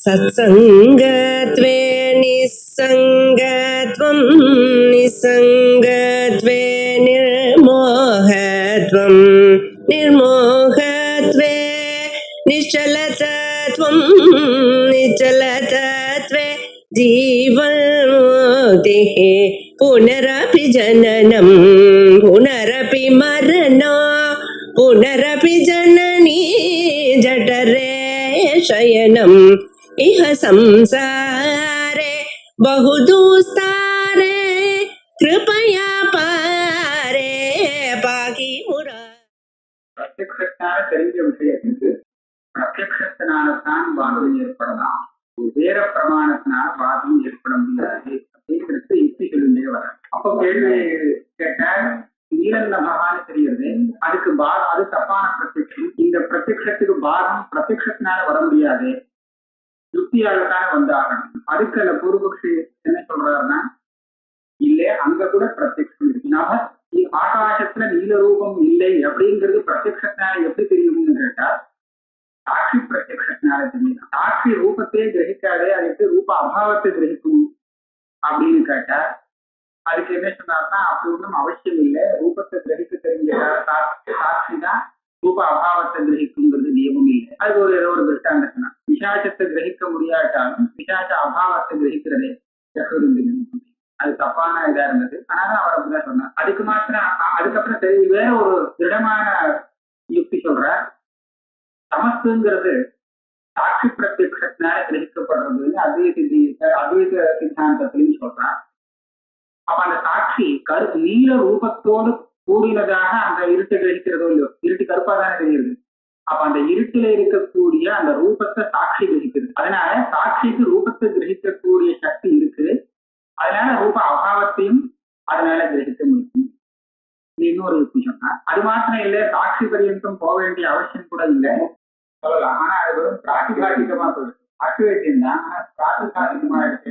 सत्सङ्गत्वे निस्सङ्गत्वं निस्सङ्गत्वे निर्मोहत्वं निर्मोहत्वे निश्चलतत्वं निश्चलतत्वे जीवन्मुक्तिः पुनरपि जननं पुनरपि मरणं पुनरपि जननी जठरे शयनम् इह संसारे बहुदुस्तारे कृपया पारे पाहि मुरा. பிரத்யக்ஷத்தால தெரிஞ்ச விஷயத்துக்கு பிரத்யக்ஷத்தினால்தான் பாதம் ஏற்படலாம், வேற பிரமாணத்தினால பாதம் ஏற்பட முடியாது அப்படிங்கிறது யுக்தி சொல்லிட்டே வர. அப்ப கேள்வி கேட்ட நீலநபகான்னு தெரியுது, அதுக்கு அது தப்பான பிரத்யக்ஷம். இந்த பிரத்யக்ஷத்துக்கு பாதம் பிரத்யக்ஷத்தினால வர முடியாது, யுக்தியாகத்தானே வந்தாகணும். அதுக்கு அந்த பூர்வபக்ஷி என்ன சொல்றாருன்னா, இல்ல அங்க கூட பிரத்யக்ஷம் இருக்கு. நப ஆகாசத்துல நீல ரூபம் இல்லை அப்படிங்கிறது பிரத்யக்ஷத்தினால எப்படி தெரியும்னு கேட்டா சாட்சி பிரத்யக்ஷத்தினால தெரியும். சாட்சி ரூபத்தையே கிரகிக்காதே, அது எப்படி ரூப அபாவத்தை கிரகிக்கும் அப்படின்னு கேட்டா அதுக்கு என்ன சொன்னார்னா, அப்படி ஒன்றும் அவசியம் இல்லை. ரூபத்தை கிரகிக்க தெரிஞ்ச சாட்சி தான் ரூப அபாவத்தை கிரகிக்குங்கிறது நியமம் இல்லை. அது ஏதோ ஒரு திருஷ்டாந்தம். விசாசத்தை கிரகிக்க முடியாட்டாலும் விசாச அபாவத்தை கிரகிக்கிறதே அது தப்பான இதா இருந்தது. ஆனாலும் அவர் அப்படிதான் சொன்னார். அதுக்கு மாத்திரம் அதுக்கப்புறம் சரி வேற ஒரு திருடமான யுக்தி சொல்ற, சமஸ்துங்கிறது சாட்சி பிரத்யக்ஷத்தினால கிரகிக்கப்படுறதுன்னு அத்வைத சித்தாந்தத்திலையும் சொல்றான். அப்ப அந்த சாட்சி நீல ரூபத்தோடு கூடினதாக அந்த இருட்டை கிரகிக்கிறதோ இல்லையோ, இருட்டு கருப்பா தானே தெரியுது. அப்ப அந்த இருட்டில இருக்கக்கூடிய அந்த ரூபத்தை சாட்சி கிரகிக்கிறது. அதனால சாட்சிக்கு ரூபத்தை கிரகிக்கக்கூடிய சக்தி இருக்கு. அதனால ரூப அபாவத்தையும் அதனால கிரகிக்க முடியும். இன்னொரு யுக்தி சொன்னா, அது மாத்திரம் இல்லை, சாட்சி பரியந்தம் போக வேண்டிய அவசியம் கூட இல்லை சொல்லலாம். ஆனா அது வெறும் பிராட்டிகாட்டிகமா சொல்லுது. அக்வேத்தியம் தான், ஆனா பிராட்டிகாட்டிகமா எடுத்து.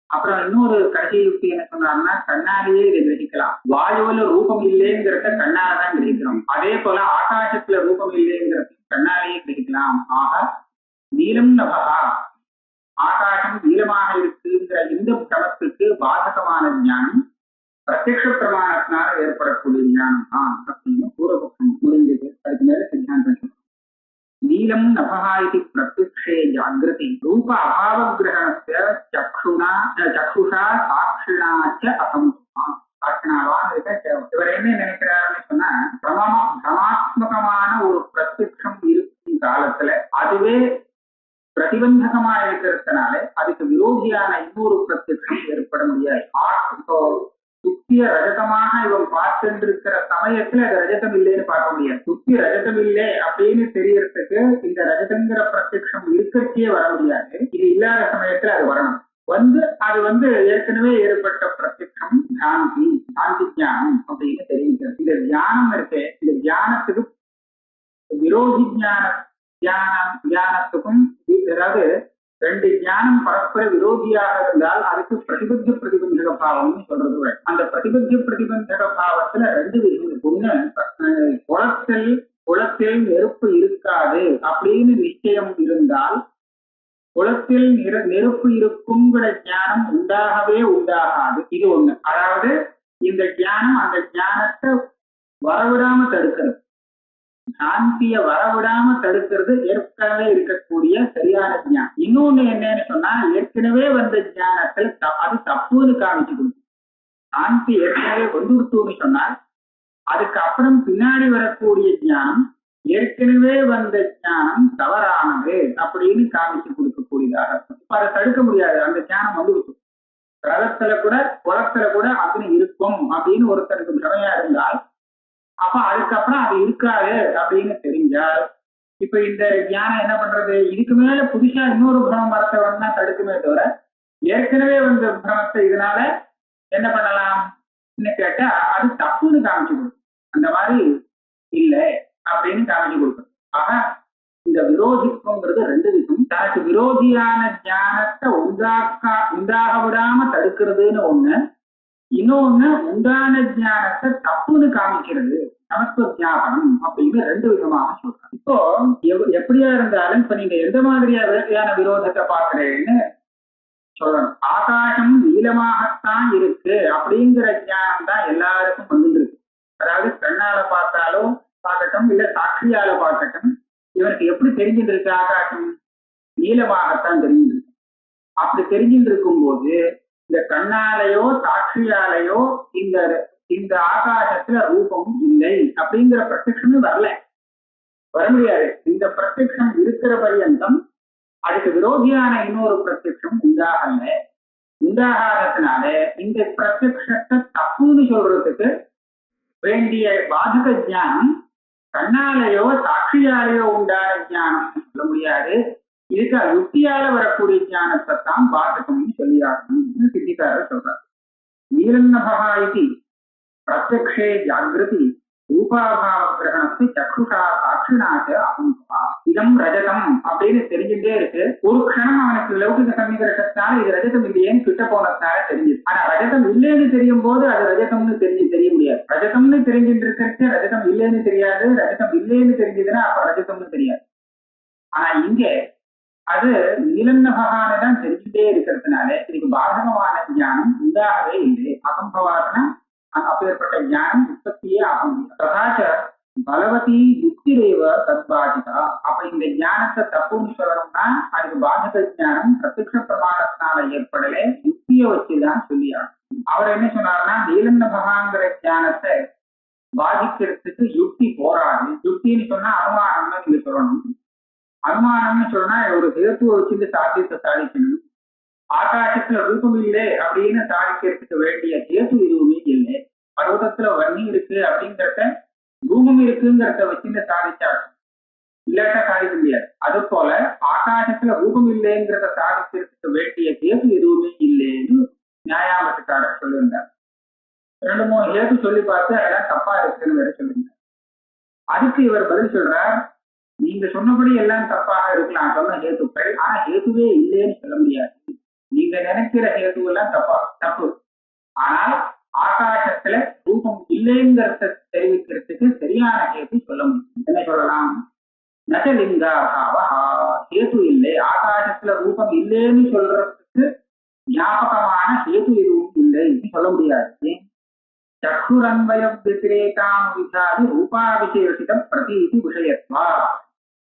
அப்புறம் இன்னொரு கடைசி யுக்தி என்ன சொன்னாருன்னா, கண்ணாலேயே இதை கிரகிக்கலாம். வாயுவில ரூபம் இல்லைங்கிறத கண்ணாலதான் கிரகிக்கிறோம். அதே போல ஆகாசத்துல ரூபம் இல்லைங்கிறத கண்ணாலேயே கிரகிக்கலாம். ஆக நீலம் நபகா, ஆகாசம் நீளமாக இருக்குங்கிற இந்த பிரமத்துக்கு பாதகமான ஞானம் பிரத்யக்ஷ பிரமாணத்தினால ஏற்படக்கூடிய ஞானம் தான் அப்படின்னு பூர்வபக்ஷம் முடிந்தது. அதுக்கு மேல சித்தாந்தம் நீலம் நபகா இது பிரத்யக்ஷே ஜாகிரதி ரூப அபாவ கிரகணத்தை சக்ஷுஷா சாட்சிணாச்ச அசம்மா சாட்சிணாவான் இருக்க. இவர் என்ன நினைக்கிறாருன்னு சொன்னா, பிரமாத்மகமான ஒரு பிரத்யக்ஷம் இருக்கும் காலத்துல அதுவே பிரதிபந்தகமா இருக்கிறதுனால அதுக்கு விரோதியான இன்னொரு பிரத்யக்ஷம் ஏற்பட முடியாது. சுத்திய ரஜதமாக இவன் பார்த்துட்டு இருக்கிற சமயத்துல அது ரஜதம் இல்லைன்னு பார்க்க முடியாது. சுத்தி ரஜதம் இல்லை அப்படின்னு தெரியறதுக்கு இந்த ரஜதங்கிற பிரத்யக்ஷம் இருக்கச்சே வர முடியாது. இது இல்லாத சமயத்துல அது வரணும். அது ஏற்கனவே ஏற்பட்ட பிரத்யக்ஷம் சாந்தி ஞானம் அப்படின்னு தெரிவிக்கிறது. இந்த தியானம் இருக்கு, இந்த தியானத்துக்கு விரோதி ஞானத்துக்கும், அதாவது ரெண்டு ஞானம் பரஸ்பர விரோதியாக இருந்தால் அதுக்கு பிரதிபத்த பிரதிபந்தக பாவம்னு சொல்றது. அந்த பிரதிபத்த பிரதிபந்தக பாவத்துல ரெண்டு விஷயம். ஒண்ணு, குளத்தில் நெருப்பு இருக்காது அப்படின்னு நிச்சயம் இருந்தால் குளத்தில் நெருப்பு இருக்குங்கிற ஞானம் உண்டாகவே உண்டாகாது. இது ஒண்ணு. அதாவது இந்த ஞானம் அந்த ஞானத்தை வரவிடாம தடுக்கிறது, சாந்திய வரவிடாம தடுக்கிறது ஏற்கனவே இருக்கக்கூடிய சரியான ஞானம். இன்னொன்னு என்னன்னு சொன்னா, ஏற்கனவே வந்த ஞானத்தில் அது தப்புன்னு காமிச்சு கொடுக்கும். சாந்தி ஏற்கனவே வந்துடுத்துன்னு சொன்னால் அதுக்கு அப்புறம் பின்னாடி வரக்கூடிய ஞானம் ஏற்கனவே வந்த ஞானம் தவறானது அப்படின்னு காமிச்சு கொடுக்கக்கூடியதாக. இப்ப அதை தடுக்க முடியாது, அந்த ஞானம் வந்துடுச்சு. ரதத்துல கூட குளத்துல கூட அக்னி இருக்கும் அப்படின்னு ஒருத்தருக்கு பிரமையா இருந்தால் அப்ப அதுக்கப்புறம் அது இருக்காது அப்படின்னு தெரிஞ்சால் இப்ப இந்த ஞானம் என்ன பண்றது, இதுக்கு மேல புதுசா இன்னொரு பிரமம் வரத்தை வேணா தடுக்குமே தவிர ஏற்கனவே வந்த பிரமத்தை இதனால என்ன பண்ணலாம்னு கேட்டா அது தப்புன்னு காமிச்சு கொடுக்கும். அந்த மாதிரி இல்லை அப்படின்னு காமிச்சு கொடுக்கும். ஆக இந்த விரோதித்துவங்கிறது ரெண்டு விஷயம். தனக்கு விரோதியான ஞானத்தை உண்டாக விடாம தடுக்கிறதுன்னு ஒண்ணு, இன்னொன்னு உண்டான ஞானத்தை தப்புன்னு காமிக்கிறது சமத்துவ ஜாபனம் அப்படின்னு ரெண்டு விதமாக சொல்றாங்க. இப்போ எப்படியா இருந்தாலும் இப்ப நீங்க எந்த மாதிரியான விரோதத்தை பாக்குறேன்னு சொல்லணும். ஆகாசம் நீளமாகத்தான் இருக்கு அப்படிங்கிற ஞானம் தான் எல்லாருக்கும் வந்துருக்கு. அதாவது கண்ணால பார்க்கட்டும் இல்ல சாட்சியால பார்க்கட்டும், இவருக்கு எப்படி தெரிஞ்சுட்டு இருக்கு? ஆகாசம் நீளமாகத்தான் தெரிஞ்சிருக்கு. அப்படி தெரிஞ்சுட்டு இருக்கும் போது இந்த கண்ணாலேயோ சாட்சியாலேயோ இந்த இந்த ஆகாசத்துல ரூபம் இல்லை அப்படிங்கிற பிரத்யட்சமும் வர முடியாது. இந்த பிரத்யட்சம் இருக்கிற பரியந்தம் அதுக்கு விரோதியான இன்னொரு பிரத்யட்சம் உண்டாகாததுனால இந்த பிரத்யட்சத்தை தப்புன்னு சொல்றதுக்கு வேண்டிய பாதக ஞானம் கண்ணாலேயோ சாட்சியாலேயோ உண்டான ஞானம் சொல்ல முடியாது. இதுக்கு யுக்தியால வரக்கூடிய ஞானத்தை தான் பாதகம்னு சொல்லியாகணும்னு சித்திக்காரர் சொல்றார். நீலன்னபா இது பிரத்யக்ஷே ஜாகிருதி ரூபாபாவ கிரகணத்து சக்ஷுஷா சாட்சினாச்ச அகம்பா இதம் ரஜதம் அப்படின்னு தெரிஞ்சுட்டே இருக்கு. ஒரு க்ஷணம் அவனுக்கு லௌகிக சன்னிகர்ஷத்தால இது ரஜதம் இல்லையேன்னு கிட்ட போனதுனால தெரிஞ்சது. ஆனா ரஜதம் இல்லைன்னு தெரியும் போது அது ரஜதம்னு தெரிய முடியாது. ரஜதம்னு தெரிஞ்சுட்டு இருக்கிறது ரஜதம் இல்லைன்னு தெரியாது. ரஜதம் இல்லைன்னு தெரிஞ்சதுன்னா அப்ப ரஜதம்னு தெரியாது. ஆனா இங்க அது நீலன்னபகானதான் தெரிஞ்சுட்டே இருக்கிறதுனால இதுக்கு பாதகமான ஞானம் உண்டாகவே இல்லை. அசம்பவாதனா அப்பேற்பட்ட ஞானம் உற்பத்தியே ஆக முடியும். ததாச்ச பலவதி யுக்திரேவ தத்பாதிதா. அப்ப இந்த ஞானத்தை தப்புன்னு சொல்லணும்னா அதுக்கு பாதக ஞானம் பிரத்யக்ஷ பிரமாணத்தினால ஏற்படல, யுக்தியை வச்சுதான் சொல்லியாகும். அவர் என்ன சொன்னார்னா நீலன்னபகாங்கிற ஞானத்தை பாதிக்கிறதுக்கு யுக்தி போராது. யுக்தின்னு சொன்னா அனுமானம்னு நீங்க சொல்லணும். அனுமானம்னு சொன்னா ஒரு ஹேத்துவை வச்சுட்டு சாத்தியத்தை சாதிக்கணும். ஆகாசத்துல ரூபம் இல்லை அப்படின்னு சாதிக்கிறதுக்கு வேண்டிய ஹேத்து எதுவுமே இல்லை. பர்வதத்துல வன்னி இருக்கு அப்படிங்கிறத ரூபம் இருக்குங்கிறத வச்சுட்டு சாதிச்சாங்க, இல்லாட்டா சாதிக்க முடியாது. அது போல ஆகாசத்துல ரூபம் இல்லைங்கிறத சாதிக்கிறதுக்கு வேண்டிய ஹேத்து எதுவுமே இல்லைன்னு நியாயாமத்துக்காரர் சொல்லியிருந்தார். 2-3 ஹேத்து சொல்லி பார்த்து அதெல்லாம் தப்பா இருக்குன்னு வேற சொல்லியிருந்தார். அதுக்கு இவர் பதில் சொல்றார், நீங்க சொன்னபடி எல்லாம் தப்பாக இருக்கலாம் சொன்ன ஹேத்துக்கள், ஆனா ஹேத்துவே இல்லைன்னு சொல்ல முடியாது. நீங்க நினைக்கிற ஹேத்து எல்லாம் தப்பு. ஆனால் ஆகாசத்துல ரூபம் இல்லைங்கிறத தெரிவிக்கிறதுக்கு சரியான ஹேத்து சொல்ல முடியும். என்ன சொல்லலாம்? நச்சலிங்காபாவா, ஹேத்து இல்லை. ஆகாசத்துல ரூபம் இல்லைன்னு சொல்றதுக்கு ஞாபகமான ஹேத்து எதுவும் இல்லை சொல்ல முடியாது. சக்ஷுரன்வய விதிரேகாம் விசாதி ரூபாவிசேஷிதம் பிரதீதி விஷயத்வா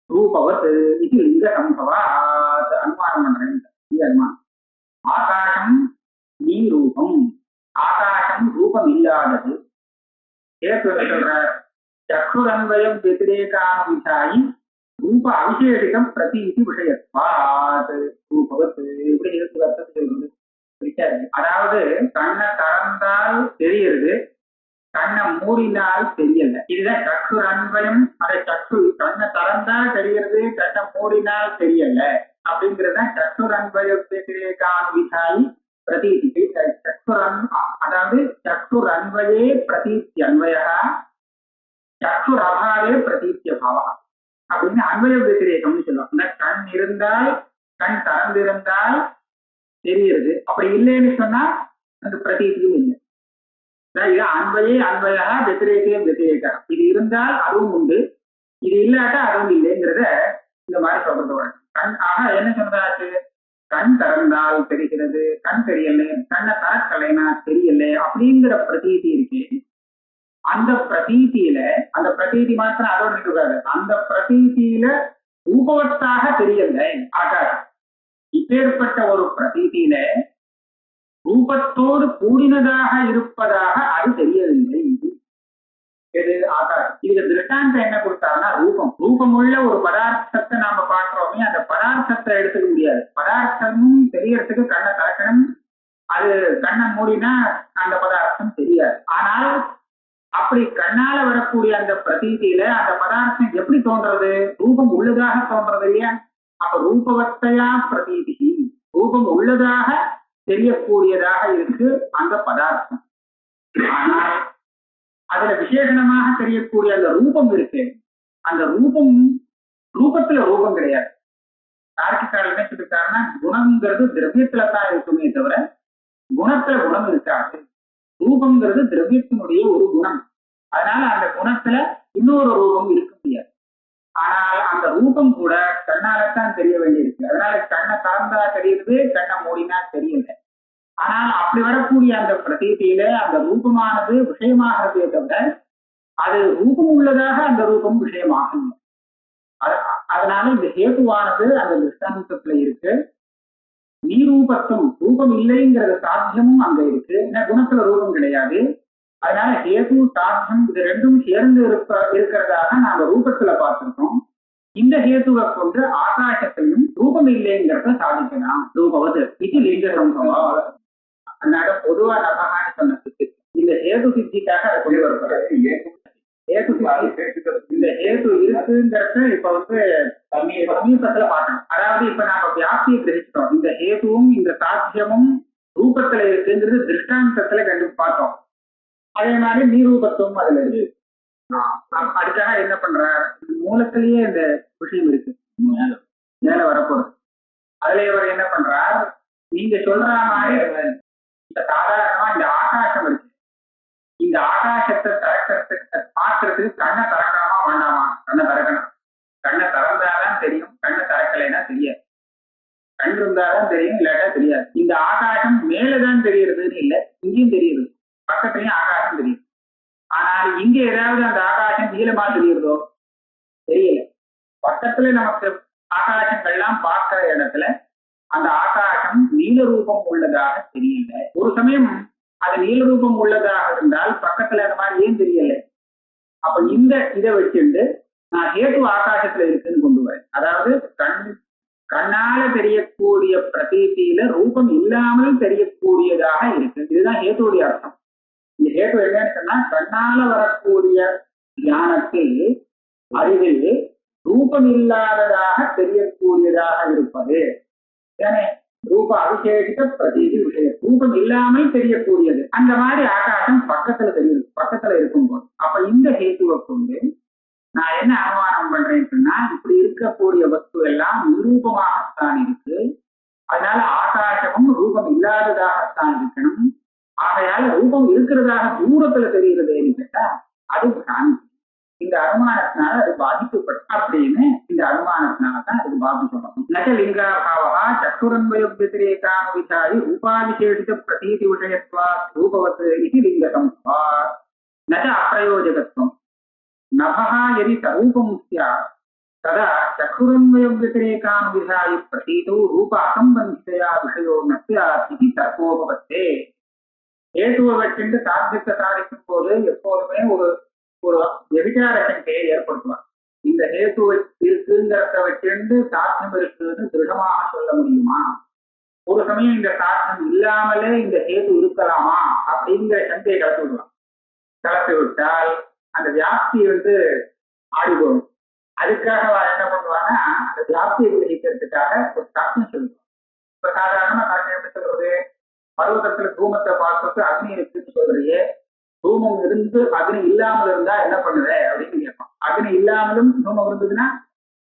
ரூபவத் இது லிங்க சம்பவாத் அனுமானம் பண்றேன். அனுமானம் ஆகாசம் நீ ரூபம், ஆகாசம் ரூபம் இல்லாதது. சொல்ற சக்ஷுரன்வயம் விதிரேகானுவிசாயி ரூப அவிசேஷிதம் பிரதீதி விஷயத்வாத் ரூபவத் இப்படி அர்த்தத்தை சொல்றது. அதாவது கண்ணை திறந்தால் தெரியுது, கண்ணை மூடினால் தெரியல. இதுதான் சக்ஷுர் அன்வயம். அதை கண்ணை திறந்தால் தெரிகிறது, கண்ணை மூடினால் தெரியல அப்படிங்கிறதுதான் சக்ஷுர் அன்வயி பிரதீதி. அதாவது சக்ஷுர் அன்வயே பிரதீத்தி அன்வய, சக்ஷுர் அபாவே பிரதீத்திய பாவா அப்படின்னு அன்வய விதிரேகம்னு சொல்லுவாங்க. இந்த கண் இருந்தால், கண் திறந்திருந்தால் தெரியுது, அப்படி இல்லைன்னு சொன்னா அந்த பிரதீதியும் இல்லை. இது அன்வயே அன்வயா வெத்திரேகே வெத்திரேகா. இது இருந்தால் அதுவும் உண்டு, இது இல்லாட்டா அதுவும் இல்லைங்கிறத இந்த மாதிரி சொல்றது. கண் ஆக என்ன சொல்றாச்சு? கண் திறந்தால் தெரிகிறது, கண் தெரியல, கண்ணை திறக்கலைன்னா தெரியல அப்படிங்கிற பிரதீதி இருக்கு. அந்த பிரதீதியில, அந்த பிரதீதி மாத்திரம் அதோட இருக்காது, அந்த பிரதீதியில ரூபவத்தாக தெரியல ஆகாசம். இப்பேற்பட்ட ஒரு பிரதீதியில ரூபத்தோடு கூடினதாக இருப்பதாக அது தெரியவில்லை. இது ஆகாசம். இதுக்கு திருஷ்டாந்தம் என்ன கொடுத்தாருன்னா ரூபம் உள்ள ஒரு பதார்த்தத்தை நாம பார்க்கிறோமே, அந்த பதார்த்தத்தை எடுத்துக்க முடியாது. பதார்த்தமும் தெரியறதுக்கு கண்ணை திறக்கணும், அது கண்ணை மூடினா அந்த பதார்த்தம் தெரியாது. ஆனால் அப்படி கண்ணால வரக்கூடிய அந்த பிரதீதியில அந்த பதார்த்தம் எப்படி தோன்றது? ரூபம் உள்ளதாக தோன்றது இல்லையா? அப்ப ரூபவத்தையா பிரதீதி, ரூபம் உள்ளதாக தெரியக்கூடியதாக இருக்கு அந்த பதார்த்தம். ஆனால் அதுல விசேஷமாக தெரியக்கூடிய அந்த ரூபம் இருக்கு, அந்த ரூபத்துல ரூபம் கிடையாது. தார்க்கிகால் என்ன சொல்லிருக்காருன்னா குணம்ங்கிறது திரவியத்துலதான் இருக்குமே தவிர குணத்துல குணம் இருக்காது. ரூபம்ங்கிறது திரவியத்தினுடைய ஒரு குணம். அதனால அந்த குணத்துல இன்னொரு ரூபம் இருக்க முடியாது. ஆனால் அந்த ரூபம் கூட கண்ணாலத்தான் தெரிய வேண்டியிருக்கு. அதனால கண்ணை திறந்தா தெரியுது, கண்ணை மூடினா தெரியல. ஆனால் அப்படி வரக்கூடிய அந்த பிரதீதியில அந்த ரூபமானது விஷயமாகிறதே தவிர அது ரூபம் உள்ளதாக அந்த ரூபம் விஷயமாகும். அதனால இந்த ஹேதுவானது அந்த திருஷ்டாந்தத்துல இருக்கு. நீரூபத்தும் ரூபம் இல்லைங்கிறது சாத்தியமும் அங்க இருக்கு. ஏன்னா குணத்துல ரூபம் கிடையாது. அதனால ஹேது சாத்தியம் இது ரெண்டும் சேர்ந்து இருக்கிறதாக நாம ரூபத்துல பார்த்திருக்கோம். இந்த ஹேதுவை கொண்டு ஆகாசத்தையும் ரூபம் இல்லைங்கிறத சாதிக்கலாம். ரூபவது இது லிங்க சம்பவம். அதனால பொதுவா நபகான்னு சொன்னதுக்கு இந்த ஹேது சித்திக்காக அதை கொண்டு வரப்படுறது. இந்த ஹேது இருக்குங்கிறத இப்ப சமீபத்துல பார்க்கணும். அதாவது இப்ப நாம வியாப்தியை கிரகிச்சிட்டோம். இந்த ஹேதுவும் இந்த சாத்தியமும் ரூபத்துல இருக்குங்கிறது திருஷ்டாந்தத்துல கண்டு பார்த்தோம். அதே மாதிரி நீரூபத்துவம் அதுல இருக்கு. அதுக்காக என்ன பண்ற, மூலத்திலேயே இந்த விஷயம் இருக்கு, மேல வரப்போறது. அதுல இவர் என்ன பண்றார், நீங்க சொல்ற மாதிரி இந்த சாதாரணமா இந்த ஆகாசம் இருக்கு. இந்த ஆகாசத்தை திறக்கிறதுக்கு பார்க்கறதுக்கு கண்ணை திறக்கலாமா வேண்டாமா? கண்ணை திறக்கணும். கண்ணை திறந்தாதான் தெரியும், கண்ணை திறக்கலைன்னா தெரியாது. கண் இருந்தாதான் தெரியும், இல்லாட்டா தெரியாது. இந்த ஆகாசம் மேலதான் தெரியுறதுன்னு இல்லை, இங்கேயும் தெரியுது, பக்கத்துலயும் ஆகாசம் தெரியுது. ஆனால் இங்க ஏதாவது அந்த ஆகாசம் நீளமா தெரியுறதோ? தெரியல. பக்கத்துல நமக்கு ஆகாசங்கள்லாம் பார்க்கிற இடத்துல அந்த ஆகாசம் நீல ரூபம் உள்ளதாக தெரியல. ஒரு சமயம் அது நீல ரூபம் உள்ளதாக இருந்தால் பக்கத்துல அந்த மாதிரி ஏன் தெரியல? அப்ப இந்த இதை வச்சுட்டு நான் ஹேது ஆகாசத்துல இருக்குன்னு கொண்டு வரேன். அதாவது கண்ணால தெரியக்கூடிய பிரதீதியில ரூபம் இல்லாமல் தெரியக்கூடியதாக இருக்கு. இதுதான் ஹேதுடைய அர்த்தம். இந்த ஹேது என்னன்னு சொன்னா, கண்ணால வரக்கூடிய ஞானத்தில் அறிவில் ரூபம் இல்லாததாக தெரியக்கூடியதாக இருப்பது ஏனே ரூப அவிசேஷித பிரதீதி விஷயம். ரூபம் இல்லாமல் தெரியக்கூடியது. அந்த மாதிரி ஆகாசம் பக்கத்துல தெரியுது, பக்கத்துல இருக்கும்போது. அப்ப இந்த ஹேத்துவை கொண்டு நான் என்ன அனுமானம் பண்றேன்னு சொன்னா, இப்படி இருக்கக்கூடிய வஸ்து எல்லாம் நிரூபமாகத்தான் இருக்கு. அதனால ஆகாசமும் ரூபம் இல்லாததாகத்தான் இருக்கணும். ஆகையால ரூபம் இருக்கிறதாக தூரத்துல தெரிகிறதேன்னு கேட்டா அது சாந்தி. இந்த அனுமானத்தினால அது பாதிக்கப்படும் அப்படின்னு இந்த அனுமானத்தினால்தான் அதுக்கு பாதிக்கப்படும். நச்ச லிங்காபாவா சக்ஷுரன்வயோத்திரேகாம விசாரி ரூபாவிசேஷித பிரதீதி விஷயத்வா ரூபவத் இது லிங்ககம் நச்ச அப்பிரயோஜகத்துவம். நபஹ யதி சரூபம் ஸ்யாத் ததா சக்ஷுரன்வயோத்திரேகாம விசாரி பிரதீதோ ரூப அசம்பந்திதயா விஷயோ ந ஸ்யாத் இது தர்க்கோபவத்தே. ஹேதுவை வச்சுட்டு சாத்தியத்தை சாதிக்கும் போது எப்போதுமே ஒரு விசார சங்கையை ஏற்படுத்துவார். இந்த ஹேது இருக்குங்கிறத வச்சுட்டு சாத்தியம் இருக்குன்னு திருடமாக சொல்ல முடியுமா? ஒரு சமயம் இந்த சாத்தியம் இல்லாமலே இந்த ஹேது இருக்கலாமா அப்படிங்கிற சங்கையை கலப்பி விடுவான். கலப்பி விட்டால் அந்த வியாப்தி ஆடி போகும். அதுக்காக என்ன பண்ணுவாங்கன்னா, அந்த வியாப்தியை கிரகிக்கிறதுக்காக ஒரு சாத்தியம் சொல்லுவாங்க. இப்ப சாதாரணமா சாத்தியம் எப்படி சொல்றது, பர்வதத்துல தூமத்தை பார்த்துட்டு அக்னி இருக்குன்னு சொல்றியே, தூமம் இருந்து அக்னி இல்லாமல் இருந்தா என்ன பண்ணுற அப்படின்னு கேட்பான். அக்னி இல்லாமலும் தூமம் இருந்ததுன்னா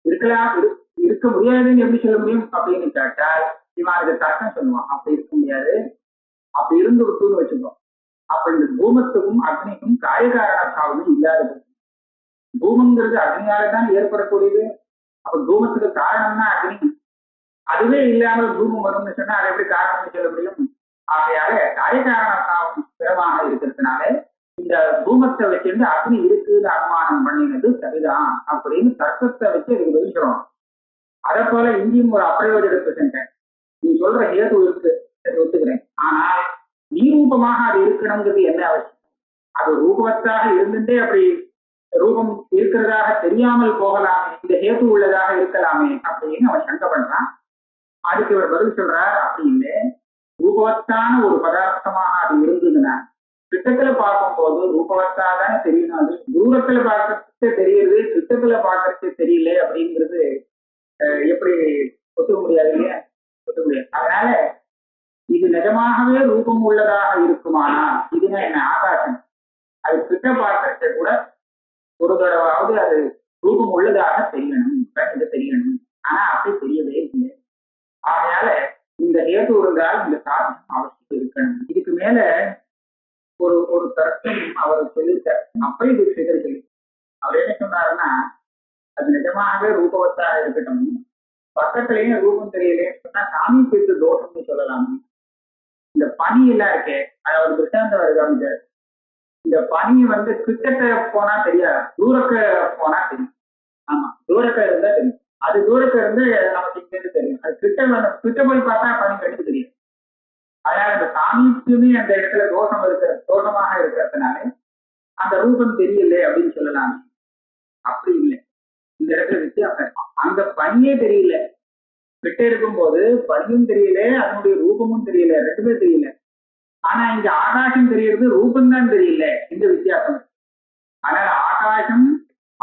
இருக்க முடியாதுன்னு எப்படி சொல்ல முடியும் அப்படின்னு கேட்டால் இவன் அதுக்கு தர்க்கம் சொல்லுவான். அப்படி இருக்க முடியாது, அப்படி இருந்து விட்டுன்னு வச்சுக்கோம். அப்ப இந்த தூமத்துக்கும் அக்னிக்கும் காரியகாரண பாவமும் இல்லாதது. தூமங்கிறது அக்னியால்தான் ஏற்படக்கூடியது. அப்ப தூமத்துக்கு காரணம்னா அக்னி. அதுவே இல்லாமல் தூமம் வரும்னு சொன்னா அதை எப்படி காரணம்னு சொல்ல முடியும்? ஆகையால காரியகாரண பாவம் ஸ்திரமாக இருக்கிறதுனால இந்த தூமத்தை வச்சிருந்து அக்னி இருக்குன்னு அனுமானம் பண்ணினது சரிதான் அப்படின்னு தர்க்கத்தை வச்சு இதுக்கு பதில் சொல்லணும். அதே போல இங்கேயும் ஒரு அப்பிரயோஜனத்தை சென்றேன். நீ சொல்ற ஹேது இருக்கு, சரி ஒத்துக்கிறேன். ஆனால் நீரூபமாக அது இருக்கணுங்கிறது என்ன அவசியம்? அது ரூபவத்தாக இருந்துட்டே அப்படி ரூபம் இருக்கிறதாக தெரியாமல் போகலாமே, இந்த ஹேது உள்ளதாக இருக்கலாமே அப்படின்னு அவன் சண்டை பண்றான். அதுக்கு இவர் பதில் சொல்றார், அப்படின்னு ரூபவத்தான ஒரு பதார்த்தமாக அது இருந்ததுன்னா கிட்டத்துல பார்க்கும் போது ரூபவத்தா தானே தெரியணும். அது தூரத்துல பார்க்கறது தெரியுது, கிட்டத்துல பார்க்கறது தெரியல அப்படிங்கிறது எப்படி ஒத்துக்க முடியாது இல்லையா? ஒத்துக்க முடியாது. அதனால இது நிஜமாகவே ரூபம் உள்ளதாக இருக்குமானா, இதுனா என்ன ஆகாசம், அது கிட்ட பார்க்கறது கூட ஒரு தடவாவது அது ரூபம் உள்ளதாக தெரியணும், இது தெரியணும். ஆனா அப்படி தெரியவே இல்லை. ஆகையால இந்த ஹேது இருந்தால் இந்த சாதனம் அவசியம் இருக்கணும். இதுக்கு மேல ஒரு ஒரு கருத்தையும் அவர் சொல்லிட்டார். அப்ப இது சொல்லி அவர் என்ன சொன்னாருன்னா, அது நிஜமாகவே ரூபவத்தாக இருக்கட்டும், பக்கத்திலேயும் ரூபம் தெரியலேன்னு சொன்னா சாமீபியத்து தோஷம்னு சொல்லலாம். இந்த பனி எல்லாம் இருக்கே, அதாவது திருஷ்டாந்தம் வருது. இந்த பனி வந்து கிட்டக்க போனா தெரியாது, தூரக்க போனா தெரியும். ஆமா, தூரக்க இருந்தா தெரியும். அது தூரக்க இருந்து நமக்கு இங்க இருந்து தெரியும். அது கிட்ட போய் பார்த்தா பனி கண்டிப்பா தெரியும். அதனால அந்த சாமீபியமே அந்த இடத்துல தோஷமாக இருக்கிறதுனால அந்த ரூபம் தெரியல அப்படின்னு சொல்லலாம். அப்படி இல்லை, இந்த இடத்துல வித்தியாசம். அந்த பனியே தெரியல, கிட்ட இருக்கும் போது பனியும் தெரியல, அதனுடைய ரூபமும் தெரியல, ரெண்டுமே தெரியல. ஆனா இங்க ஆகாசம் தெரியறது, ரூபம் தான் தெரியல. இந்த வித்தியாசம். அதனால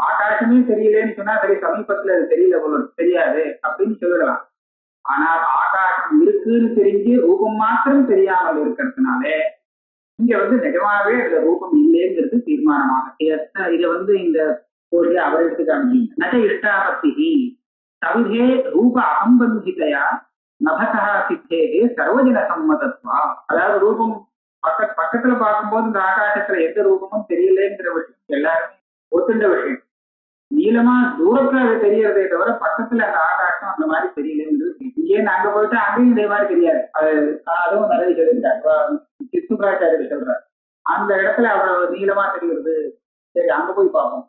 ஆகாசமே தெரியலன்னு சொன்னா சரி, சமீபத்துல அது தெரியல போல தெரியாது அப்படின்னு சொல்லலாம். ஆனால் ஆகாசம் இருக்குன்னு தெரிஞ்சு ரூபம் மாத்திரம் தெரியாமல் இருக்கிறதுனாலே இங்க வந்து நிஜமாவே அந்த ரூபம் இல்லைங்கிறது தீர்மானமாக. இதை வந்து இந்த கோரிக்கை அவர் எடுத்துக்காங்க. நட இஷ்டாபத்தி சவிதே ரூப அசம்பந்திதையா நபசா சித்தே சர்வஜன சம்மதத்வா. அதாவது ரூபம் பக்கத்துல பார்க்கும்போது இந்த ஆகாசத்துல எந்த ரூபமும் தெரியலங்கிற விஷயம் எல்லாருமே ஒத்துண்ட விஷயம். நீளமா தூரத்துல அது தெரியறதே தவிர பக்கத்துல அந்த ஆகாசம் அந்த மாதிரி தெரியலங்கிறது. இங்கே அங்க போயிட்டு அங்கேயும் இதே மாதிரி தெரியாது. அதுவும் நிறைய சொல்லியிருக்காரு, சித்துராச்சாரியர் சொல்றாரு. அந்த இடத்துல அவ்வளவு நீளமா தெரிகிறது, சரி அங்க போய் பார்ப்போம்.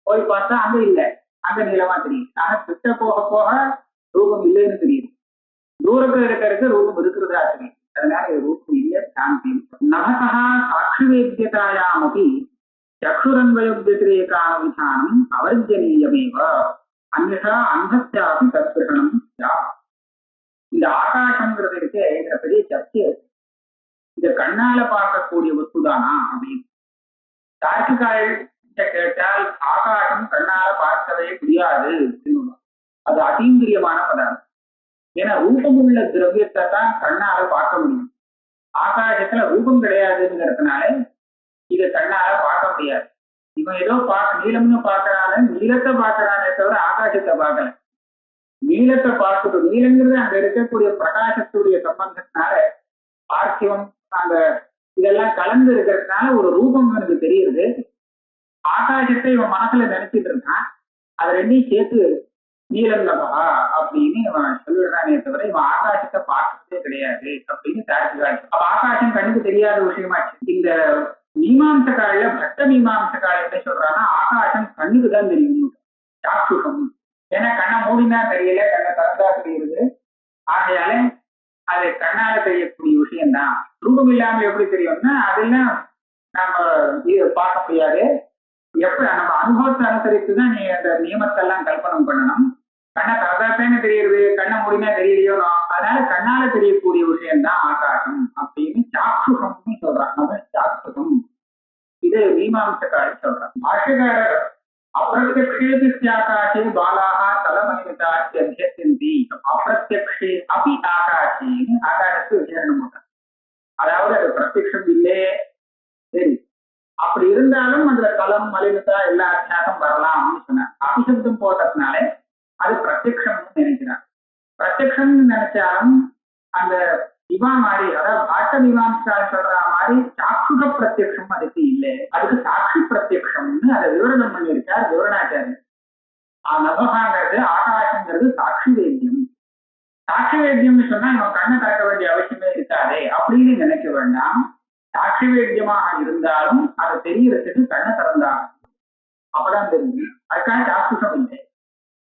போய் பார்த்தா அங்க இல்லை, அங்க நீளமா தெரியும். ஆனா கிட்ட போக போக ரூபம் இல்லைன்னு தெரியுது. தூரத்துல இருக்கிறதுக்கு ரூபம் இருக்கிறதா தெரியும். அதனால இது ரூபம் இல்லை, சாந்தி. நபசா சாட்சி வேத்தியதாயாமபி சக்ஷுரன்வயோத்திரேகானுவிதானம் அவர்ஜனீயமேவ அந்நிஷா அந்தஸ்யாபி தத்கிரகணம் ஸ்யாத். இந்த ஆகாசங்கிறது இருக்கே, இந்த பெரிய சர்ச்சை. இந்த கண்ணால பார்க்கக்கூடிய வஸ்துதானா அப்படின்னு தார்க்கிகால் கேட்டால் ஆகாசம் கண்ணால பார்க்கவே முடியாது. அது அதீந்திரியமான பதார்த்தம். ஏன்னா ரூபமுள்ள திரவியத்தை தான் கண்ணால பார்க்க முடியும். ஆகாசத்துல ரூபம் கிடையாதுங்கிறதுனால இதை கண்ணால பார்க்க முடியாது. இவன் ஏதோ நீளம்னு பார்க்கறான, நீளத்தை பார்க்கறானே தவிர ஆகாசத்தை பார்க்கல. நீளத்தை பார்க்கணும். நீளங்கிறது அங்க இருக்கக்கூடிய பிரகாசத்துடைய சம்பந்தத்தினால பார்க்கியம் அந்த இதெல்லாம் கலந்து இருக்கிறதுனால ஒரு ரூபம் எனக்கு தெரியுது. ஆகாசத்தை இவன் மனசுல நினைச்சிட்டு இருக்கான். அது ரெண்டையும் சேர்த்து நீலங்கபா அப்படின்னு இவன் சொல்லிடுறானே தவிர இவன் ஆகாசத்தை பார்க்கறதே கிடையாது அப்படின்னு தாழ்த்துறாங்க. அப்ப ஆகாசம் கண்ணுக்கு தெரியாத விஷயமாச்சு. இந்த மீமாம்சக்கால பட்ட மீமாம்சக்கால என்ன சொல்றான்னா, ஆகாசம் கண்ணுக்கு தான் தெரியும், சாட்சுகம். ஏன்னா கண்ணை மூடினா தெரியல, கண்ணை திறந்தா தெரியுது. ஆகையால அது கண்ணால தெரியக்கூடிய விஷயம்தான். ரூபம் இல்லாமல் எப்படி தெரியும்னா அதெல்லாம் நம்ம பார்க்க முடியாது. எப்படி நம்ம அனுபவத்தை அனுசரித்துதான் நீ அந்த நியமத்தெல்லாம் கல்பனம் பண்ணணும். கண்ணை திறந்தாத்தானே தெரியுது, கண்ணை மூடினா தெரியலையோ. அதனால கண்ணால தெரியக்கூடிய விஷயம்தான் ஆகாசம் அப்படின்னு சாட்சுகம்னு சொல்றாங்க. சாட்சுகம் இது மீமாம்சக்காரி சொல்றாங்க. பாஷ்யக்காரர் அப்பிரத்யக்ஷேபிஸ்யாகாசே பாலாக தலமணிதாசி அத்தியந்தி அப்பிரத்யக்ஷே அபி ஆகாசேன்னு ஆகாசத்துக்கு விசேஷம் போட்டாங்க. அதாவது அது பிரத்யக்ஷம் இல்லே, சரி அப்படி இருந்தாலும் அதுல தலம் மலினதா எல்லா அத்தியாசம் வரலாம்னு சொன்னார். அபிசப்தம் போட்டதுனால அது பிரத்யக்ஷம்னு நினைக்கிறார். பிரத்யக்ஷம்னு நினைச்சாலும் அந்த இவா மாதிரி, அதாவது பாட்ட மீமாம்சா சொல்ற மாதிரி சாட்சுக பிரத்யக்ஷம் அதுக்கு இல்லை. அதுக்கு சாட்சி பிரத்யக்ஷம்னு அதை விவரணம் பண்ணியிருக்கார் விவரணாச்சாரியர். நபகாங்கிறது ஆகாசங்கிறது சாட்சி வேத்தியம். சாட்சி வேத்தியம்னு சொன்னா இவன் கண்ணை திறக்க வேண்டிய அவசியமே இருக்காதே அப்படின்னு நினைக்க வேண்டாம். சாட்சி வேத்தியமாக இருந்தாலும் அதை தெரியறதுக்கு கண்ணை திறந்தாங்க, அப்பதான் தெரியும். அதுக்காக சாட்சுஷம் இல்லை.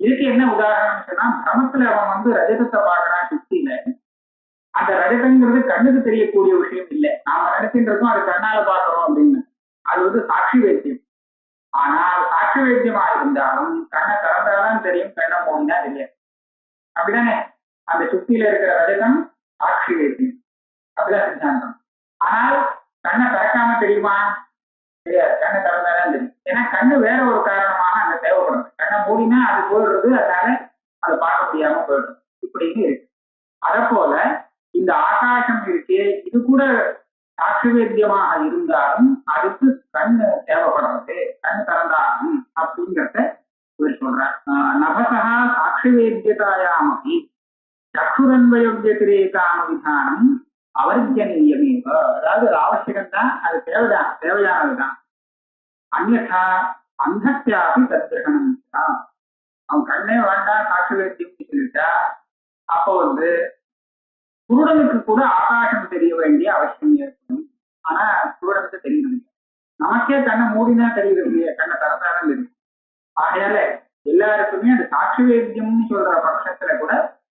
இதுக்கு என்ன உதாரணம் சொன்னா, பிரமத்துல அவன் ரஜதத்தை பார்க்கறான் சுத்தியில. அந்த ரஜதங்கிறது கண்ணுக்கு தெரியக்கூடிய விஷயம் இல்லை. நாம நினைச்சுட்டு இருக்கோம் அது கண்ணால பார்க்கிறோம் அப்படின்னு. அது சாட்சி வேத்தியம். ஆனால் சாட்சி வேத்தியமா இருந்தாலும் கண்ணை திறந்தாதான் தெரியும், கண்ணை மூடினா தெரியாது. அப்படிதானே? அந்த சுத்தியில இருக்கிற ரஜதம் சாட்சி வேத்தியம், அப்படிதான் சித்தாந்தம். ஆனால் கண்ணை திறக்காம தெரியுமா? தெரியாது. கண்ணை திறந்தாதான் தெரியும். ஏன்னா கண்ணு வேற ஒரு காரணமாக அங்க தேவைப்படுறது. கண்ணை மூடினா அது போயிடுறது, அதனால அதை பார்க்க முடியாம போயிடுறது. இப்படின்னு இருக்கு. அத போல இந்த ஆகாசம் இருக்கே, இது கூட சாட்சி வேத்தியமாக இருந்தாலும் அதுக்கு கண்ணு தேவைப்படுறது, கண்ணு திறந்தாகும் அப்படிங்கிறத இவர் சொல்றார். நபசா சாட்சி வேத்தியதாயாமபி சக்ஷுரன்வயோத்திரேகானுவிதானம் அவர்ஜனீயமேவ, அதாவது ஒரு அவசியம் தான், அது தேவையானதுதான். அந்நா அந்தத்தியாபி தத்கிரகணம் தான். அவன் கண்ணே வேண்டாம் சாட்சி வேண்டியம்னு சொல்லிட்டா அப்போ குருடனுக்கு கூட ஆகாசம் தெரிய வேண்டிய அவசியம் ஏற்படும். ஆனா குருடனுக்கு தெரியுது, நமக்கே கண்ணை மூடினா தெரியுது இல்லையா, கண்ணை திறந்தாலும் தெரியும். ஆகையால எல்லாருக்குமே அந்த சாட்சி வேத்தியம்னு சொல்ற பட்சத்துல கூட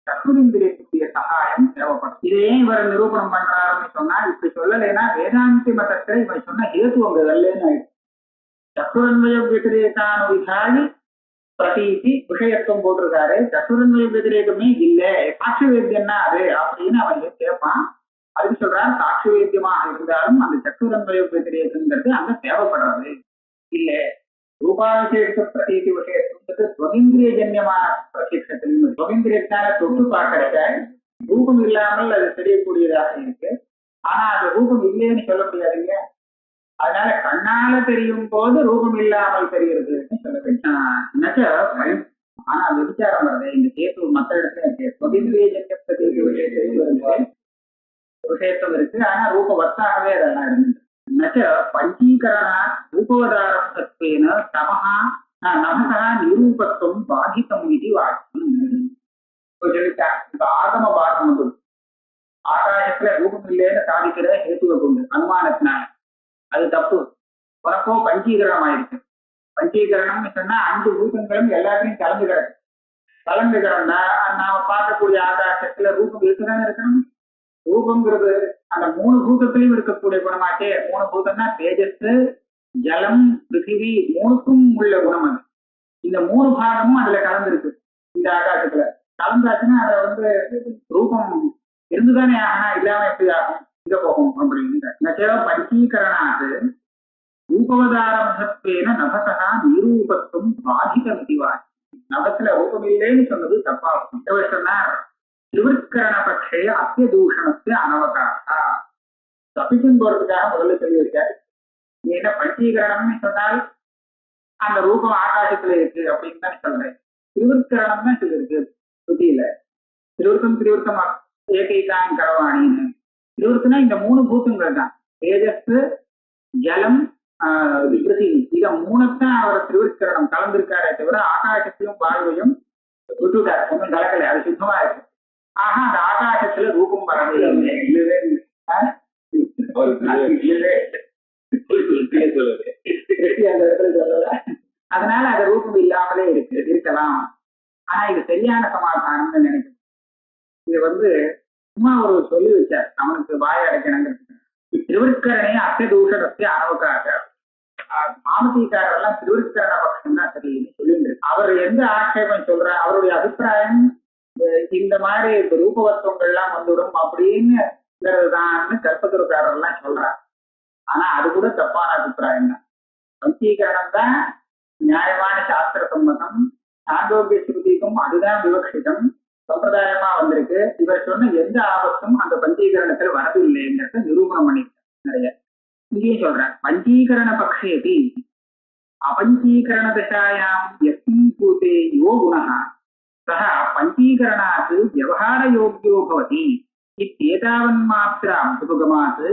சக்குரிந்திரியத்துடைய சகாயம் தேவைப்படும். இதையே இவர் நிரூபணம் பண்றாருன்னு சொன்னா, இப்படி சொல்லலைன்னா வேதாந்தி மதத்துல இவர் சொன்ன ஹேத்து அங்க வரலன்னு ஆயிடுச்சு. சக்குரன்வய விதிரேகான விசாரி பிரதீதி விஷயத்துவம் போட்டிருக்காரு, சக்குரன்வய விதிரேகமே இல்ல, சாட்சி வேத்தியம்னா அது அப்படின்னு அவன் கேட்பான். அதுக்கு சொல்றாரு, சாட்சி வேத்தியமாக இருந்தாலும் அந்த சக்குரன்வய விதிரேகங்கிறது அங்க தேவைப்படுறது இல்ல. ரூபாவிசேஷ பிரதீதி விஷயத்துவம் ஸ்வகேந்திரிய ஜன்யமான பிரத்யட்சத்திலும் ஸ்வகேந்திரியத்தால தொட்டு பார்க்கறத ரூபம் இல்லாமல் அது தெரியக்கூடியதாக இருக்கு. ஆனா அந்த ரூபம் இல்லைன்னு சொல்ல முடியாதுங்க. அதனால கண்ணால தெரியும் போது ரூபம் இல்லாமல் தெரிகிறதுன்னு சொல்ல வேண்டும். ஆனா அது விசாரம் வருது இந்த கேத்து மற்ற இடத்துல ஸ்வகேந்திரிய ஜன்ய பிரதீதி விஷயத்துவம் இருக்கு, ஆனா ரூப வத்தாகவே அதெல்லாம் இருந்தது. பஞ்சீகரண ரூபவதாரம் சத்வேன நமசா நிரூபத்துவம் பாதித்தம் இது வாக்கியம். இப்ப ஆகம பாகம் வந்து ஆகாயத்துல ரூபம் இல்லைன்னு சாதிக்கிற ஹேத்துவை கொண்டு அனுமானத்தினால அது தப்பு. உனக்கோ பஞ்சீகரணம் ஆயிருக்கு. பஞ்சீகரணம்னு சொன்னா 5 பூதங்களும் எல்லாத்தையும் கலந்து கிடந்தா நாம பார்க்கக்கூடிய ஆகாசத்துல ரூபம் இருக்குதானே இருக்கணும். ரூபங்கிறது அந்த 3 பூதத்திலையும் இருக்கக்கூடிய குணமாச்சே. 3 பூதம்னா தேஜஸ், ஜலம், பிருத்திவி 3க்கும் உள்ள குணம் அது. இந்த 3 பாகமும் அதுல கலந்துருக்கு. இந்த ஆகாசத்துல கலந்தாச்சுன்னா அதுல ரூபம் இருந்துதானே ஆகனா, இல்லாம எப்படி ஆகும், இங்க போகும் அப்படின்னு. பஞ்சீகரணாது ரூபவதாரம்பேன நபசா நிரூபத்துவம் பாதிதம் இதுவாய். நபத்துல ரூபம் இல்லைன்னு சொன்னது தப்பாகும். சொன்னார் திருவிற்கரண பட்சே அத்தியதூஷணத்தை அனவகாசா. தப்பிக்கும் போறதுக்காக முதல்ல சொல்லி வச்சார். என்ன பஞ்சீகரணம்னு சொன்னால் அந்த ரூபம் ஆகாசத்துல இருக்கு அப்படின்னு தான் சொல்றேன். திருவிற்கரணம் தான் சொல்லிருக்கு புத்தியில. திருவிருத்தம் ஏகைதான் கரவாணின்னு. திருவிருத்தம்னா இந்த 3 பூத்தங்கள் தான், தேஜஸ், ஜலம், பிருத்திவி. இத 3த்தான் அவர் திருவிற்கரணம் கலந்திருக்காரே தவிர ஆகாசத்தையும் வாழ்வையும் விட்டுட்டார். ஒன்றும் கலக்கலை, அது சுத்தமா இருக்கு. ஆஹா அந்த ஆகாசத்துல ரூபம் வரவே இல்லவே அதனால அது ரூபம் இல்லாமலே இருக்கலாம். ஆனா இது சரியான சமாதானம்னு நினைக்கிறேன். இது சும்மா ஒரு சொல்லி வச்சார், அவனுக்கு வாய அடைக்கணுங்கிறது. திருவிற்கரணைய அத்தியதூஷணத்தை அனவகாச. மாமதிக்காரர் எல்லாம் திருவிற்கரண பட்சம் தான் சரின்னு சொல்லிட்டு அவர் எந்த ஆட்சேபம் சொல்ற, அவருடைய அபிப்பிராயம் இந்த மாதிரி ரூபவத்துவங்கள்லாம் வந்துடும் அப்படின்னுதான் கற்பத்துறக்காரர் எல்லாம் சொல்றார். ஆனா அது கூட தப்பான அபிப்பிராயம் தான். பஞ்சீகரணம் தான் நியாயமான சாஸ்திர சம்மதம், சாந்தோக்கிய ஸ்ருதிக்கும் அதுதான் விவக்ஷிதம் சம்பிரதாயமா வந்திருக்கு. இவர் சொன்ன எந்த ஆபத்தும் அந்த பஞ்சீகரணத்துல வரவில்லைங்கிறத நிரூபணம் பண்ணிருக்க நிறைய. இங்கேயும் சொல்றேன், பஞ்சீகரண பக்ஷேபி அபஞ்சீகரண தசாயாம் யஸ்மின் பூதே யோ குணः சஹ பஞ்சீகரணாத் விவகார யோக்யோ பவதி இத்யேதாவன்மாத்திர அபுகமாத்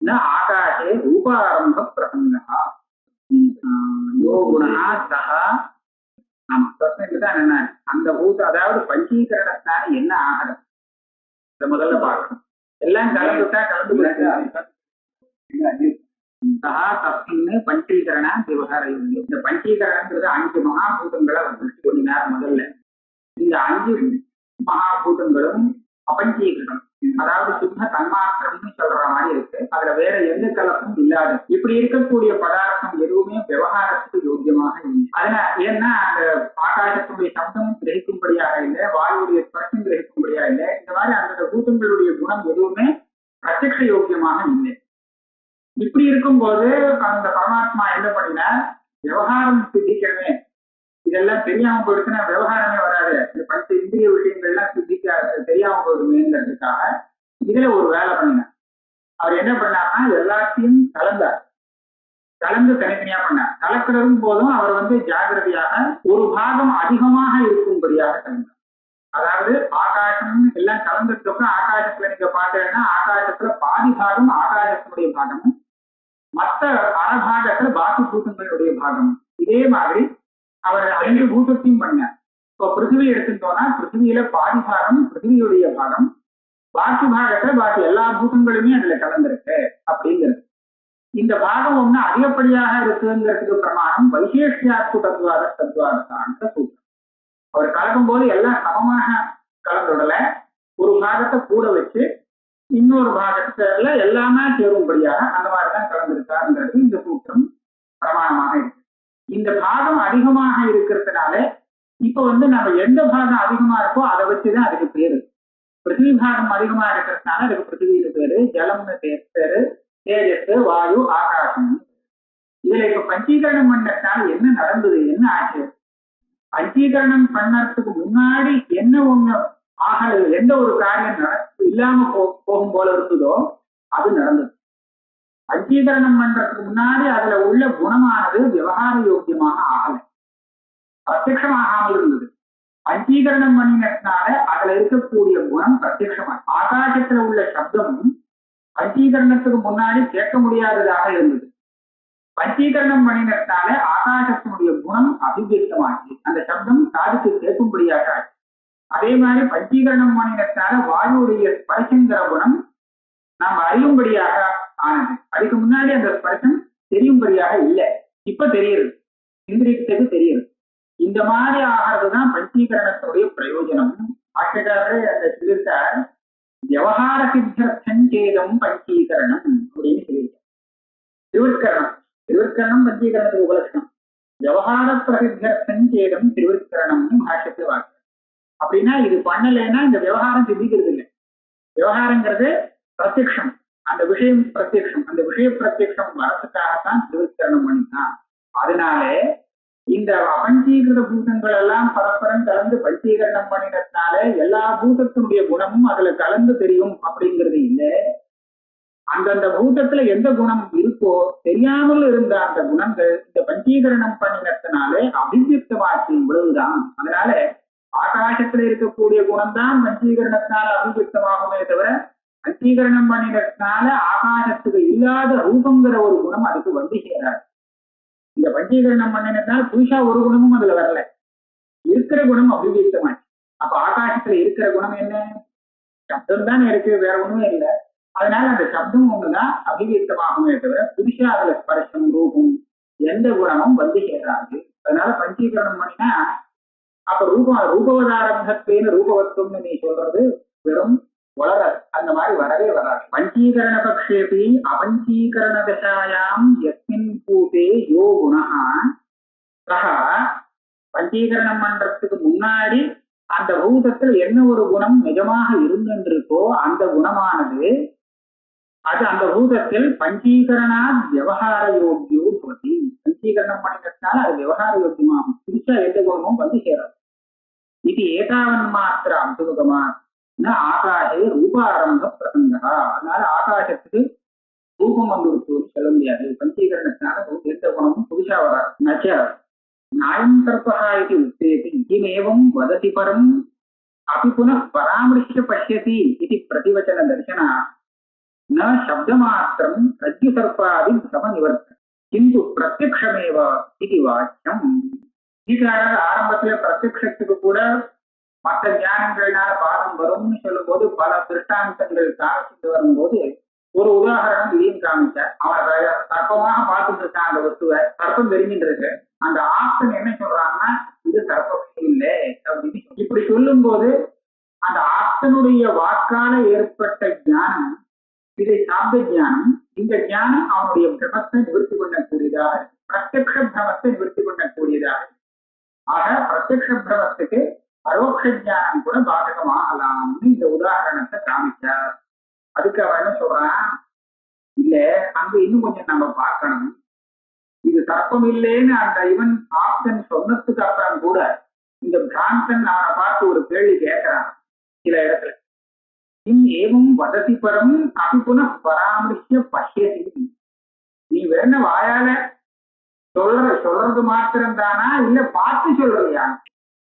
ந ஆகாசே ரூபாரம்ப பிரசங்கः. யோ குணः சஹ. ஆமா, பிரச்சனைக்குதான் என்ன அந்த பூத, அதாவது பஞ்சீகரணத்தான என்ன ஆகணும் இத முதல்ல பார்க்கணும். எல்லாம் கலந்துட்டா கலந்து சஹா தஸ்மின்னு பஞ்சீகரண விவகார யோகியம். இந்த பஞ்சீகரணங்கிறது 5 மகாபூதங்களை திருஷ்டி பண்ணினார் முதல்ல. இந்த 5 மகாபூதங்களும் அபஞ்சீகரணம், அதாவது சுத்த தன்மாத்திரம்னு சொல்ற மாதிரி இருக்கு. அதுல வேற எந்த கலப்பும் இல்லாது இப்படி இருக்கக்கூடிய பதார்த்தம் எதுவுமே விவகாரத்துக்கு யோக்கியமாக இல்லை. அதனால ஏன்னா அந்த ஆகாசத்துடைய சப்தம் கிரகிக்கும்படியாக இல்லை, வாயுடைய ஸ்பர்ஷம் கிரகிக்கும்படியாக இல்லை. இந்த மாதிரி அந்த பூதங்களுடைய குணம் எதுவுமே பிரத்யக்ஷ யோக்கியமாக இல்லை. இப்படி இருக்கும்போது அந்த பரமாத்மா என்ன பண்ணினா, விவகாரம் சித்திக்கணுமே, இதெல்லாம் தெரியாம போயிடுச்சுன்னா விவகாரமே வராது. இந்த பஞ்ச இந்திரிய விஷயங்கள்லாம் சித்திக்க தெரியாம போயிடுமேங்கிறதுக்காக இதுல ஒரு வேலை பண்ணினார். அவர் என்ன பண்ணார்னா எல்லாத்தையும் கலந்து தனித்தனியா பண்ணார். கலக்கிறதும் போதும் அவர் ஜாகிரதையாக ஒரு பாகம் அதிகமாக இருக்கும்படியாக கலந்தார். அதாவது ஆகாசம் எல்லாம் கலந்துட்டு ஆகாசத்துல நீங்க பார்த்தீங்கன்னா ஆகாசத்துல பாதி பாகம் ஆகாசத்தினுடைய பாகமும் மற்ற அறபாகத்துல பாக்கி பூதங்களுடைய பாகம். இதே மாதிரி அவர் 5 பூதத்தையும் பண்ணார். இப்போ பிருத்திவி எடுத்துட்டோம்னா பிருத்திவியில பாதி பாகம் பிருத்திவியுடைய பாகம், பாக்கி பாகத்துல பாக்கி எல்லா பூதங்களுமே அதுல கலந்துருக்கு அப்படிங்கிறது. இந்த பாகம் ஒண்ணு அதிகப்படியாக இருக்குங்கிறதுக்கு பிரமாணம் வைசேஷ்யாத்து தத்துவாத சூத்திரம். அவர் கலக்கும் போது எல்லாம் சமமாக கலந்துடல, ஒரு பாகத்தை கூட வச்சு இன்னொரு பாகத்துல எல்லாமே சேரும்படியாக அந்த மாதிரிதான் கலந்துருக்காருங்கிறது இந்த சூத்திரம் பிரமாணமாக இருக்கு. இந்த பாகம் அதிகமாக இருக்கிறதுனால இப்ப நம்ம எந்த பாகம் அதிகமா இருக்கோ அதை வச்சுதான் அதுக்கு பேரு. பிருத்திவி பாகம் அதிகமா இருக்கிறதுனால அதுக்கு பிருத்திவின்னு பேரு, ஜலம்னு பேரு, தேஜஸ், வாயு, ஆகாசம். இதுல இப்ப பஞ்சீகரணம் பண்ணதுனால என்ன நடந்தது, என்ன ஆச்சு? பஞ்சீகரணம் பண்ணறதுக்கு முன்னாடி என்ன ஒண்ணு ஆகல, எந்த ஒரு காரியம் இல்லாம போகும் போல இருந்ததோ அது நடந்தது. பஞ்சீகரணம் பண்றதுக்கு முன்னாடி அதுல உள்ள குணமானது விவகார யோக்கியமாக ஆகல, பிரத்யட்சமாகாமல் இருந்தது. பஞ்சீகரணம் பண்ணினதுனால அதுல இருக்கக்கூடிய குணம் பிரத்யட்சமா, ஆகாசத்துல உள்ள சப்தமும் பஞ்சீகரணத்துக்கு முன்னாடி கேட்க முடியாததாக இருந்தது. பஞ்சீகரணம் பண்ணினதுனால ஆகாசத்தினுடைய குணம் அபிவியக்தமாச்சு, அந்த சப்தம் காதுக்கு கேட்கும்படியாக ஆச்சு. அதே மாதிரி பஞ்சீகரணம் பண்ணினதுனால வாயுடைய ஸ்பர்சங்கிற குணம் நாம் அறியும்படியாக ஆனது. அதுக்கு முன்னாடி அந்த ஸ்பர்சம் தெரியும்படியாக இல்லை, இப்ப தெரியுது, இந்திரியத்துக்கு தெரியுது. இந்த மாதிரி ஆகிறதுதான் பஞ்சீகரணத்தினுடைய பிரயோஜனம். ஆட்சியக்காரரே அந்த சொல்லியிருக்கார், விவகார சித்தேதம் பஞ்சீகரணம் அப்படின்னு சொல்லியிருக்கார். திருவிற்கரணம் பஞ்சீகரணத்துக்கு உபலட்சணம், விவகார பிரசித்தேதம் திருவிற்கரணம்னு பாஷ்யத்தை வாக்கு. அப்படின்னா இது பண்ணலைன்னா இந்த விவகாரம் சித்திக்கிறது இல்லை. விவகாரங்கிறது பிரத்யக்ஷம், அந்த விஷயம் பிரத்யக்ஷம், அந்த விஷய பிரத்யக்ஷம் வரத்துக்காகத்தான் திருவிற்கரணம் பண்ணினான். அதனாலே இந்த அபஞ்சீகிருத பூதங்கள் எல்லாம் பரஸ்பரம் கலந்து பஞ்சீகரணம் பண்ணினதுனால எல்லா பூதத்தினுடைய குணமும் அதுல கலந்து தெரியும் அப்படிங்கிறது இல்லை. அந்தந்த பூதத்துல எந்த குணம் இருக்கோ தெரியாமல் இருந்த அந்த குணங்கள் இந்த பஞ்சீகரணம் பண்ணினதுனாலே அபிவியக்தமாச்சு, இவ்வளவுதான். அதனால ஆகாசத்துல இருக்கக்கூடிய குணம் தான் பஞ்சீகரணத்தினால அபிவியக்தமாகுமே தவிர பஞ்சீகரணம் பண்ணினதுனால ஆகாசத்துக்கு இல்லாத ரூபங்கிற ஒரு குணம் அதுக்கு வந்து சேராது. இந்த பஞ்சீகரணம் பண்ணினதுனால புதுசா ஒரு குணமும் அதுல வரல, இருக்கிற குணம் அபிவியக்தமாச்சு. அப்ப ஆகாசத்துல இருக்கிற குணம் என்ன? சப்தம் தான் இருக்கு, வேற ஒண்ணுமே இல்லை. அதனால அந்த சப்தம் ஒண்ணுதான் அபிவியக்தமாகுமே தவிர புதுசா அதுல ஸ்பர்சம் ரூபம் எந்த குணமும் வந்து சேராது. அதனால பஞ்சீகரணம் பண்ணினா அப்ப ரூபவதாரம்பத்தின்னு ரூபவத்துவம்னு நீ சொல்றது வெறும் வளராது, அந்த மாதிரி வரவே வராது. பஞ்சீகரண பக்ஷேபி அபஞ்சீகரண தசாயாம் யஸ்மின் பூதே யோ குணஹ சஹ. பஞ்சீகரணம் பண்றதுக்கு முன்னாடி அந்த பூதத்துல என்ன ஒரு குணம் நிஜமாக இருந்திருக்கோ அந்த குணமானது அது அந்த பூதத்தில் பஞ்சீகரணா விவகார யோகியோ பவதி. பஞ்சீகரணம் பண்ணினதுனால அது விவகார யோக்கியமாகும், புதுசா எந்த குணமும் வந்து சேராது. இது ஏதாவன் மாத்திர அபிமுகமா ஆகாஷே ரூபாரம்ப பிரசங்கா. அதனால ஆகாசத்துக்கு ரூபம் வந்துருக்குன்னு சொல்ல முடியாது. பஞ்சீகரணத்தினால எந்த குணமும் புதுசா வராது. நச்ச நாயம் கற்பா இது உத்தேதி இமேவம் வததி பரம் அபி புனః பராமரிஷ்ய பஷ்யதி இது பிரதிவச்சன தர்சனா ந சப்தமாத்திரம் ரஜ்ஜு சர்ப்பாதி சமநிவர்த்த கிந்து பிரத்யக்ஷமேவ இது வாக்கியம். ஆரம்பத்துல பிரத்யக்ஷத்துக்கு கூட மற்ற ஞானங்களினால பாதம் வரும்னு சொல்லும் போது பல திருஷ்டாந்தங்கள் காமிச்சுட்டு வரும்போது ஒரு உதாரணம் இதையும் காமிச்சார். அவன் சர்ப்பமாக பார்த்துட்டு இருக்கான் அந்த வஸ்துவை, சர்ப்பம் தெரிஞ்சுட்டு இருக்கு. அந்த ஆப்ஷன் என்ன சொல்றாங்கன்னா இது சர்ப்பமே இல்லை அப்படின்னு இப்படி சொல்லும் போது அந்த ஆப்ஷனுடைய வாக்கால ஏற்பட்ட ஞானம் இதை சாப்த ஞானம். இந்த ஞானம் அவனுடைய பிரமத்தை நிவர்த்தி பண்ணக்கூடியதாக, பிரத்யக்ஷ பிரமத்தை நிவர்த்தி பண்ணக்கூடியதாக. ஆக பிரத்யக்ஷ பிரமத்துக்கு பரோட்ச ஞானம் கூட பாதகமாகலாம்னு இந்த உதாரணத்தை காமிச்சார். அதுக்கு அவன் என்ன சொல்றான், இல்ல அங்க இன்னும் கொஞ்சம் நம்ம பார்க்கணும். இது சர்ப்பம் இல்லைன்னு அந்த இவன் ஆப்ஷன் சொன்னதுக்கு அப்புறம் கூட இந்த பிராந்தன் அவனை பார்த்து ஒரு கேள்வி கேட்கிறான் சில இடத்துல. ஏவும் வததி பரம் அபி புனః பராமரிஷ்ய பஷ்யதி. நீ வேண வாயால சொல்றது மாத்திரம் தானா இல்ல பார்த்து சொல்றியா?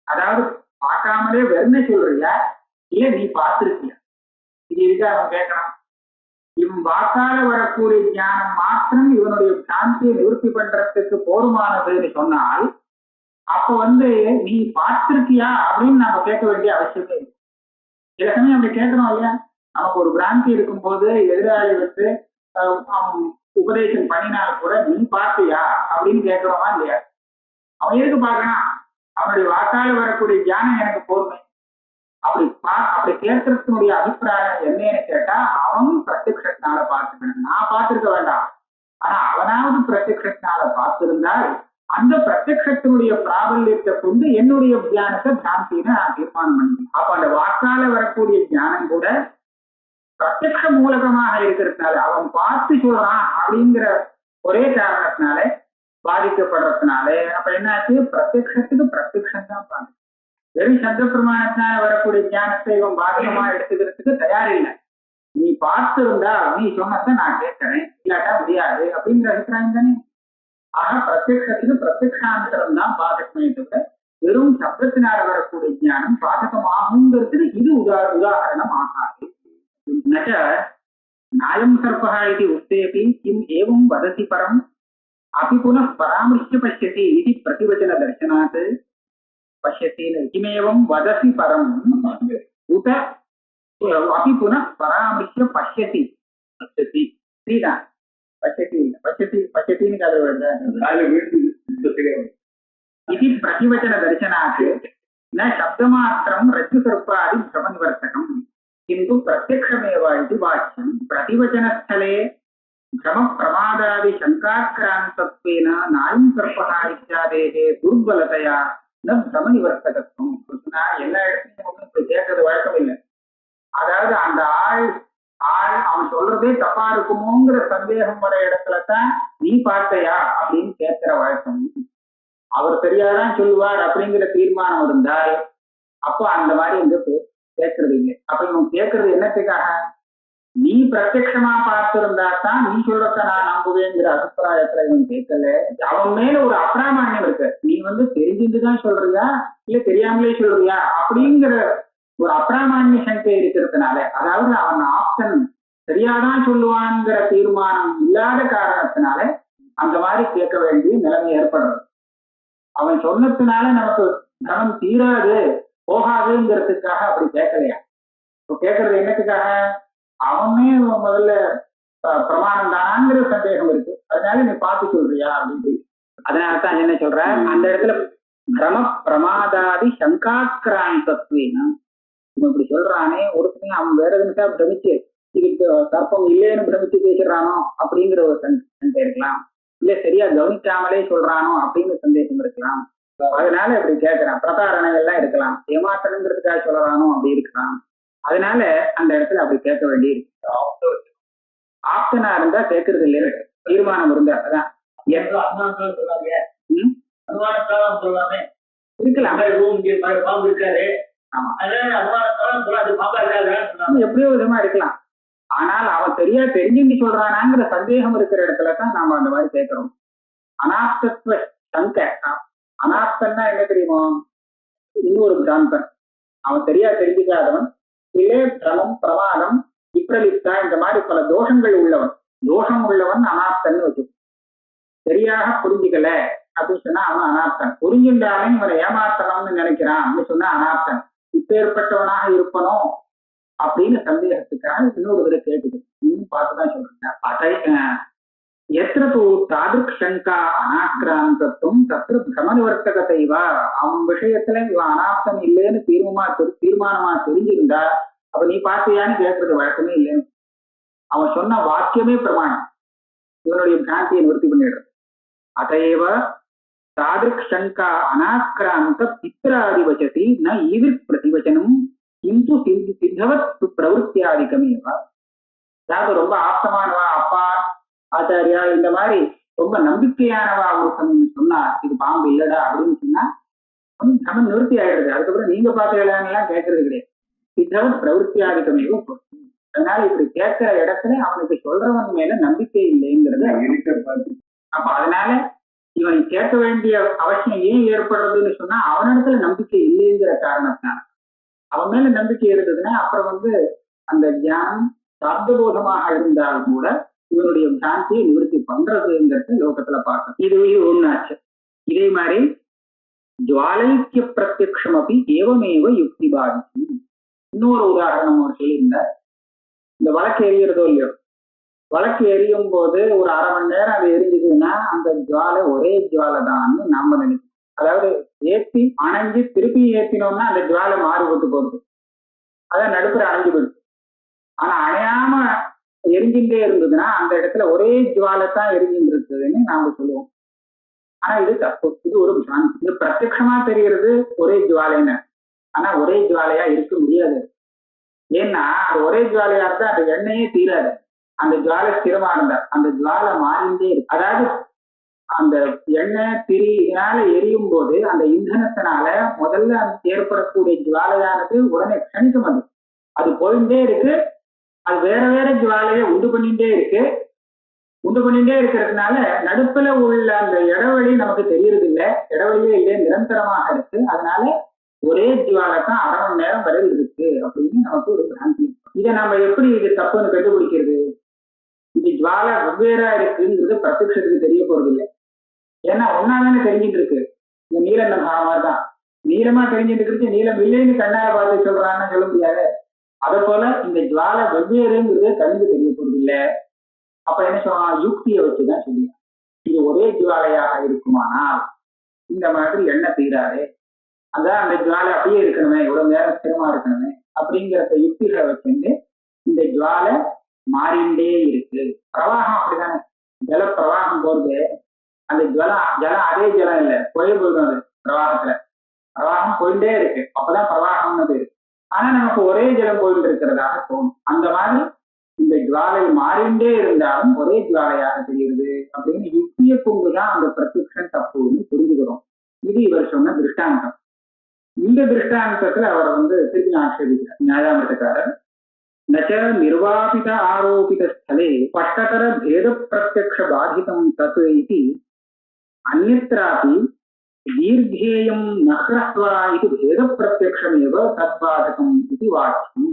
அதாவது பார்க்காமலே வெறுமை சொல்றியா இல்ல நீ பார்த்திருக்கியா? இது எதுக்கு அவன் கேட்கறான்? இவன் வாக்கால வரக்கூடிய ஞானம் மாத்திரம் இவனுடைய சாந்தியை நிவர்த்தி பண்றதுக்கு போதுமானதுன்னு சொன்னால் அப்ப நீ பார்த்திருக்கியா அப்படின்னு நாம கேட்க வேண்டிய அவசியமே இல்லை. சில சமயம் அப்படி கேட்கணும் இல்லையா? நமக்கு ஒரு பிராந்தி இருக்கும் போது எதிராளி உபதேசம் பண்ணினால் கூட நீ பார்த்தியா அப்படின்னு கேட்கிறோமா இல்லையா? அவன் எதுக்கு பார்க்கறான்? அவனுடைய வாக்கால வரக்கூடிய ஞானம் எனக்கு போதுமே. அப்படி கேட்கறதுனுடைய அபிப்பிராயம் என்னன்னு கேட்டா அவன் பிரத்யக்ஷத்தினால பார்த்துக்கணும். நான் பார்த்திருக்க வேண்டாம். ஆனா அவனாவது பிரத்யக்ஷத்தினால பார்த்திருந்தால் அந்த பிரத்யக்ஷத்தினுடைய பிராபல்யத்தை கொண்டு என்னுடைய தியானத்தை பிராந்தின்னு நான் தீர்மானம் பண்ணிக்கணும். அப்ப அந்த வாக்கால வரக்கூடிய ஞானம் கூட பிரத்யக்ஷ மூலகமாக இருக்கிறதுனால அவன் பார்த்து சொல்றான் அப்படிங்கிற ஒரே காரணத்தினால பாதிக்கப்படுறதுனால அப்ப என்னாச்சு? பிரத்யக்ஷத்துக்கு பிரத்யக்ஷம் தான் பாருங்க. வெறும் சப்த பிரமாணத்தினால வரக்கூடிய ஞானத்தை இவன் பாதகமா எடுத்துக்கிறதுக்கு தயாரில்லை. நீ பார்த்து இருந்தா நீ சொன்னதை நான் கேட்கிறேன், இல்லாட்டா முடியாது அப்படிங்கிற அபிப்பிராயம் தானே. ஆக பிரத்யக்ஷத்துக்கு பிரத்யக்ஷாந்தரம் தான் பாதகமே தவிர வெறும் சப்தத்தினால வரக்கூடிய ஞானம் பாதகமாகுங்கிறதுக்கு இது உதாரணம் ஆகாது. நச்ச நாயம் சர்பः इति उक्तेऽपि किम् एवं वदति परम् अपि पुनः परामृश्य पश्यति इति प्रतिवचन दर्शनात् पश्यति किमेवं वदति परम् उत अपि पुनः परामृश्य पश्यति पश्यति क्रीडा पश्यति पश्यति पश्यति इति प्रतिवचन दर्शनात् न शब्दमात्रं रज्जुसर्पादि भ्रमनिवर्तकम् किन्तु प्रत्यक्षमेव इति वाच्यं प्रतिवचनस्थले भ्रम प्रमादादि शंकाक्रांतत्वेन नायं सर्पः इत्यादेः दुर्बलतया न भ्रम निवर्तकत्वம். எல்லா இடத்துலையும் இப்படி கேட்கறது வழக்கம் இல்லை. அதாவது அந்த ஆள் அவன் சொல்றதே தப்பா இருக்குமோங்கிற சந்தேகம் வர இடத்துலதான் நீ பார்த்தையா அப்படின்னு கேட்கிற வழக்கம். அவர் சரியாதான் சொல்லுவார் அப்படிங்கிற தீர்மானம் இருந்தால் அப்போ அந்த மாதிரி கேட்கறது இல்லை. அப்ப இவன் கேட்கறது என்னத்துக்காக? நீ பிரத்யட்சமா பார்த்திருந்தா தான் நீ சொல்றத நான் நம்புவேங்கிற அபிப்பிராயத்துல இவன் கேட்கல. அவன் மேல ஒரு அப்பிராமான்யம் இருக்கு. நீ தெரிஞ்சுட்டுதான் சொல்றியா இல்ல தெரியாமலே சொல்றியா அப்படிங்கிற ஒரு அப்பிராமான்ய சங்கை இருக்கிறதுனால, அதாவது அவன் ஆப்ஷன் சரியாதான் சொல்லுவான்ங்கிற தீர்மானம் இல்லாத காரணத்தினால அந்த மாதிரி கேட்க வேண்டிய நிலைமை ஏற்படுறது. அவன் சொன்னதுனால நமக்கு கவனம் தீராது போகாதுங்கிறதுக்காக அப்படி கேட்கலையா? கேட்கறது என்னத்துக்காக? அவனே முதல்ல பிரமாணம் தாங்கிற சந்தேகம் இருக்கு, அதனால நீ பார்த்து சொல்றியா அப்படின்னு. அதனாலதான் என்ன சொல்ற, அந்த இடத்துல பிரம பிரமாதாதி சங்காக்கிராந்தத்வேன இப்படி சொல்றானே ஒருத்தனையும் அவன் வேற எதுனா பிரமிச்சு இதுக்கு தர்ப்பம் இல்லைன்னு பிரமிச்சு பேசுறானோ அப்படிங்கிற ஒரு சந்தேகம் இருக்கலாம். இல்ல சரியா கவனிக்காமலே சொல்றானோ அப்படின்னு சந்தேகம் இருக்கலாம். அதனால இப்படி கேட்கிறான். பிரதாரணங்கள்லாம் இருக்கலாம், ஏமாற்றணுங்கிறதுக்காக சொல்றானோ அப்படி இருக்கலாம். அதனால அந்த இடத்துல அப்படி கேட்க வேண்டி இருக்கு. ஆப்ஷனா இருந்தா கேட்கறது இல்லையா? தீர்மானம் இருந்தா அதான் எப்படியோ விதமா இருக்கலாம். ஆனால் அவன் சரியா தெரிஞ்சுட்டு சொல்றானாங்கிற சந்தேகம் இருக்கிற இடத்துலதான் நாம அந்த மாதிரி கேட்கிறோம். அனாப்தத்துவ சங்கை. அனாப்தன்னா என்ன தெரியுமோ? இன்னொரு பிராந்தன், அவன் சரியா தெரிஞ்சுக்காதவன், இல்லே பிரமம் பிரமாதம் விப்ரலிப்தா இந்த மாதிரி பல தோஷங்கள் உள்ளவன். தோஷம் உள்ளவன் அனாப்தன் வச்சு. சரியாக புரிஞ்சுக்கல அப்படின்னு சொன்னா அவன் அனாப்தன். புரிஞ்சுட்டாலும் இவனை ஏமாத்தணும்னு நினைக்கிறான் அப்படின்னு சொன்னா அனாப்தன். இப்பேற்பட்டவனாக இருப்பனோ அப்படின்னு சந்தேகத்துக்காக இன்னொரு தடவை கேட்டுக்கு இன்னும் பார்த்துதான் சொல்றேன். எத்திர தூ தாதிருக் சங்கா அனாக்கிராந்தத்துவம் தத்திர பிரம நிவர்த்தகத்தைவா. அவன் விஷயத்துல இவன் அனாப்தம் இல்லைன்னு தீர்மானமா தெரிஞ்சிருந்தா அப்ப நீ பார்த்தியான்னு கேட்கறது வழக்கமே இல்லைன்னு. அவன் சொன்ன வாக்கியமே பிரமாணம், இவனுடைய பிராந்தியை நிவர்த்தி பண்ணிடுறது. அதையவ தாதிருக் சங்கா அனாக்கிராந்த பித்ராதி வச்சதி ந ஈவிர் பிரதிவச்சனம் கிந்து சித்தவத் பிரவருத்தியாதிகமேவா. அதாவது ரொம்ப ஆப்தமானவா, அப்பா ஆச்சாரியா இந்த மாதிரி ரொம்ப நம்பிக்கையானவா ஒரு சொன்னா இது பாம்பு இல்லடா அப்படின்னு சொன்னா நம்ம நிவர்த்தி ஆயிடுறது. அதுக்கப்புறம் நீங்க பாத்துக்கலாம் கேட்கறது கிடையாது. சித்தவத் பிரவருத்தியாதிகமேவும். அதனால இப்படி கேட்கிற இடத்துல அவனுக்கு சொல்றவன் மேல நம்பிக்கை இல்லைங்கிறது. அப்ப அதனால இவன் கேட்க வேண்டிய அவசியம் ஏன் ஏற்படுறதுன்னு சொன்னா அவனிடத்துல நம்பிக்கை இல்லைங்கிற காரணத்தினால. அவன் மேல நம்பிக்கை இருந்ததுன்னா அப்புறம் அந்த தியானம் சாப்தபோதமாக இருந்தாலும் கூட இவனுடைய பிராந்தியை நிவர்த்தி பண்றதுங்கிறது லோகத்துல பார்க்கணும். இது ஒண்ணாச்சு. இதே மாதிரி ஜுவாலைக்கிய பிரத்யக்ஷம் அப்படி ஏவமேவ யுக்தி பாதிச்சு. இன்னொரு உதாரணம் அவர் சொல்லியிருந்தார். இந்த வழக்கு எரியறதோ இல்லையோ, வழக்கு எரியும் போது ஒரு அரை மணி நேரம் அது எரிஞ்சதுன்னா அந்த ஜுவாலை ஒரே ஜுவாலை தான் நாம நினைக்கிறோம். அதாவது ஏற்றி அணைஞ்சு திருப்பி ஏற்றினோம்னா அந்த ஜுவாலை மாறுபட்டு போகுது, அதான் நடுப்புற அணைஞ்சு போயிடுது. ஆனா அணையாம எரிஞ்சுட்டே இருந்ததுன்னா அந்த இடத்துல ஒரே ஜுவாலை தான் எரிஞ்சுட்டு இருக்குதுன்னு நாம சொல்லுவோம். ஆனா இது தப்பு, இது ஒரு பிராந்தி. இது பிரத்யட்சமா தெரிகிறது ஒரே ஜுவாலைன்னு, ஆனா ஒரே ஜுவாலையா இருக்க முடியாது. ஏன்னா அது ஒரே ஜுவாலையா இருந்தா அந்த எண்ணெயே தீராது. அந்த ஜுவாலை ஸ்திரமா இருந்தா அந்த ஜுவாலை மாறிண்டே இருக்கு. அதாவது அந்த எண்ணெய் திரி இதனால எரியும் போது அந்த இந்தனத்தினால முதல்ல ஏற்படக்கூடிய ஜுவாலையானது உடனே கணிக்கும். அது போயிட்டே இருக்கு, அது வேற வேற ஜுவாலையை உண்டு பண்ணிட்டே இருக்கு. உண்டு பண்ணிட்டே இருக்கிறதுனால நடுப்புல உள்ள அந்த இடைவெளி நமக்கு தெரியறது இல்லை, இடைவெளியே இல்லையே, நிரந்தரமாக இருக்கு. அதனால ஒரே ஜுவாலை தான் அரை மணி நேரம் வரை இருக்கு அப்படின்னு நமக்கு ஒரு பிராந்தி. இதை நம்ம எப்படி இது தப்புன்னு கண்டுபிடிக்கிறது? இது ஜுவாலை வெவ்வேறா இருக்குங்கிறது பிரத்யட்சத்துக்கு தெரிய போறது இல்லை. ஏன்னா ஒன்னாதானே தெரிஞ்சுட்டு இருக்கு. இந்த நீலம் மாதிரி தான் நீளமா தெரிஞ்சுட்டு இருக்கு, நீளம் இல்லைன்னு கண்ணால பார்த்து சொல்றான்னு சொல்ல முடியாது. அதை போல இந்த ஜுவாலை வெவ்வேறுங்கிறது கண்ணுக்கு தெரிய போறது இல்லை. அப்ப என்ன சொல்லலாம்? யுக்தியை வச்சுதான் சொல்லியா இது ஒரே ஜுவாலையாக இருக்குமானால் இந்த மாதிரி எண்ணெய் தீராது, அதான் அந்த ஜுவாலை அப்படியே இருக்கணுமே, இவ்வளவு நேரம் ஸ்திரமா இருக்கணுமே அப்படிங்கிறத யுக்திகளை வச்சுட்டு இந்த ஜுவாலை மாறிண்டே இருக்கு. பிரவாகம் அப்படிதானே, ஜல பிரவாகம் போறது அந்த ஜலம் அதே ஜலம் இல்லை, போய் போயிடும். அது பிரவாகம் போயிட்டே இருக்கு, அப்பதான் பிரவாகம்னு பேரு. ஆனா நமக்கு ஒரே ஜலம் போயிட்டு இருக்கிறதாக தோணும். அந்த மாதிரி இந்த ஜுவாலை மாறிண்டே இருந்தாலும் ஒரே ஜுவாலையாக தெரியுது அப்படின்னு யுக்தியை கொண்டுதான் அந்த பிரத்யக்ஷம் தப்புன்னு புரிஞ்சுக்கிறோம். இது இவர் சொன்ன திருஷ்டாந்தம். இந்த திருஷ்டாந்தத்துல அவர் திருப்பி ஆட்சேபிக்கிறார் நியாயாமிரதக்காரர். நச்ச நிர்வாபித ஆரோபித ஸ்தலே பட்டதர பேத பிரத்யக்ஷ பாதிதம் தத் இது அந்யத்ராபி தீர்க்கேயம் நஹ்ரஸ்வா இது பேத பிரத்யக்ஷமேவ தத்பாதகம் இது வாக்கியம்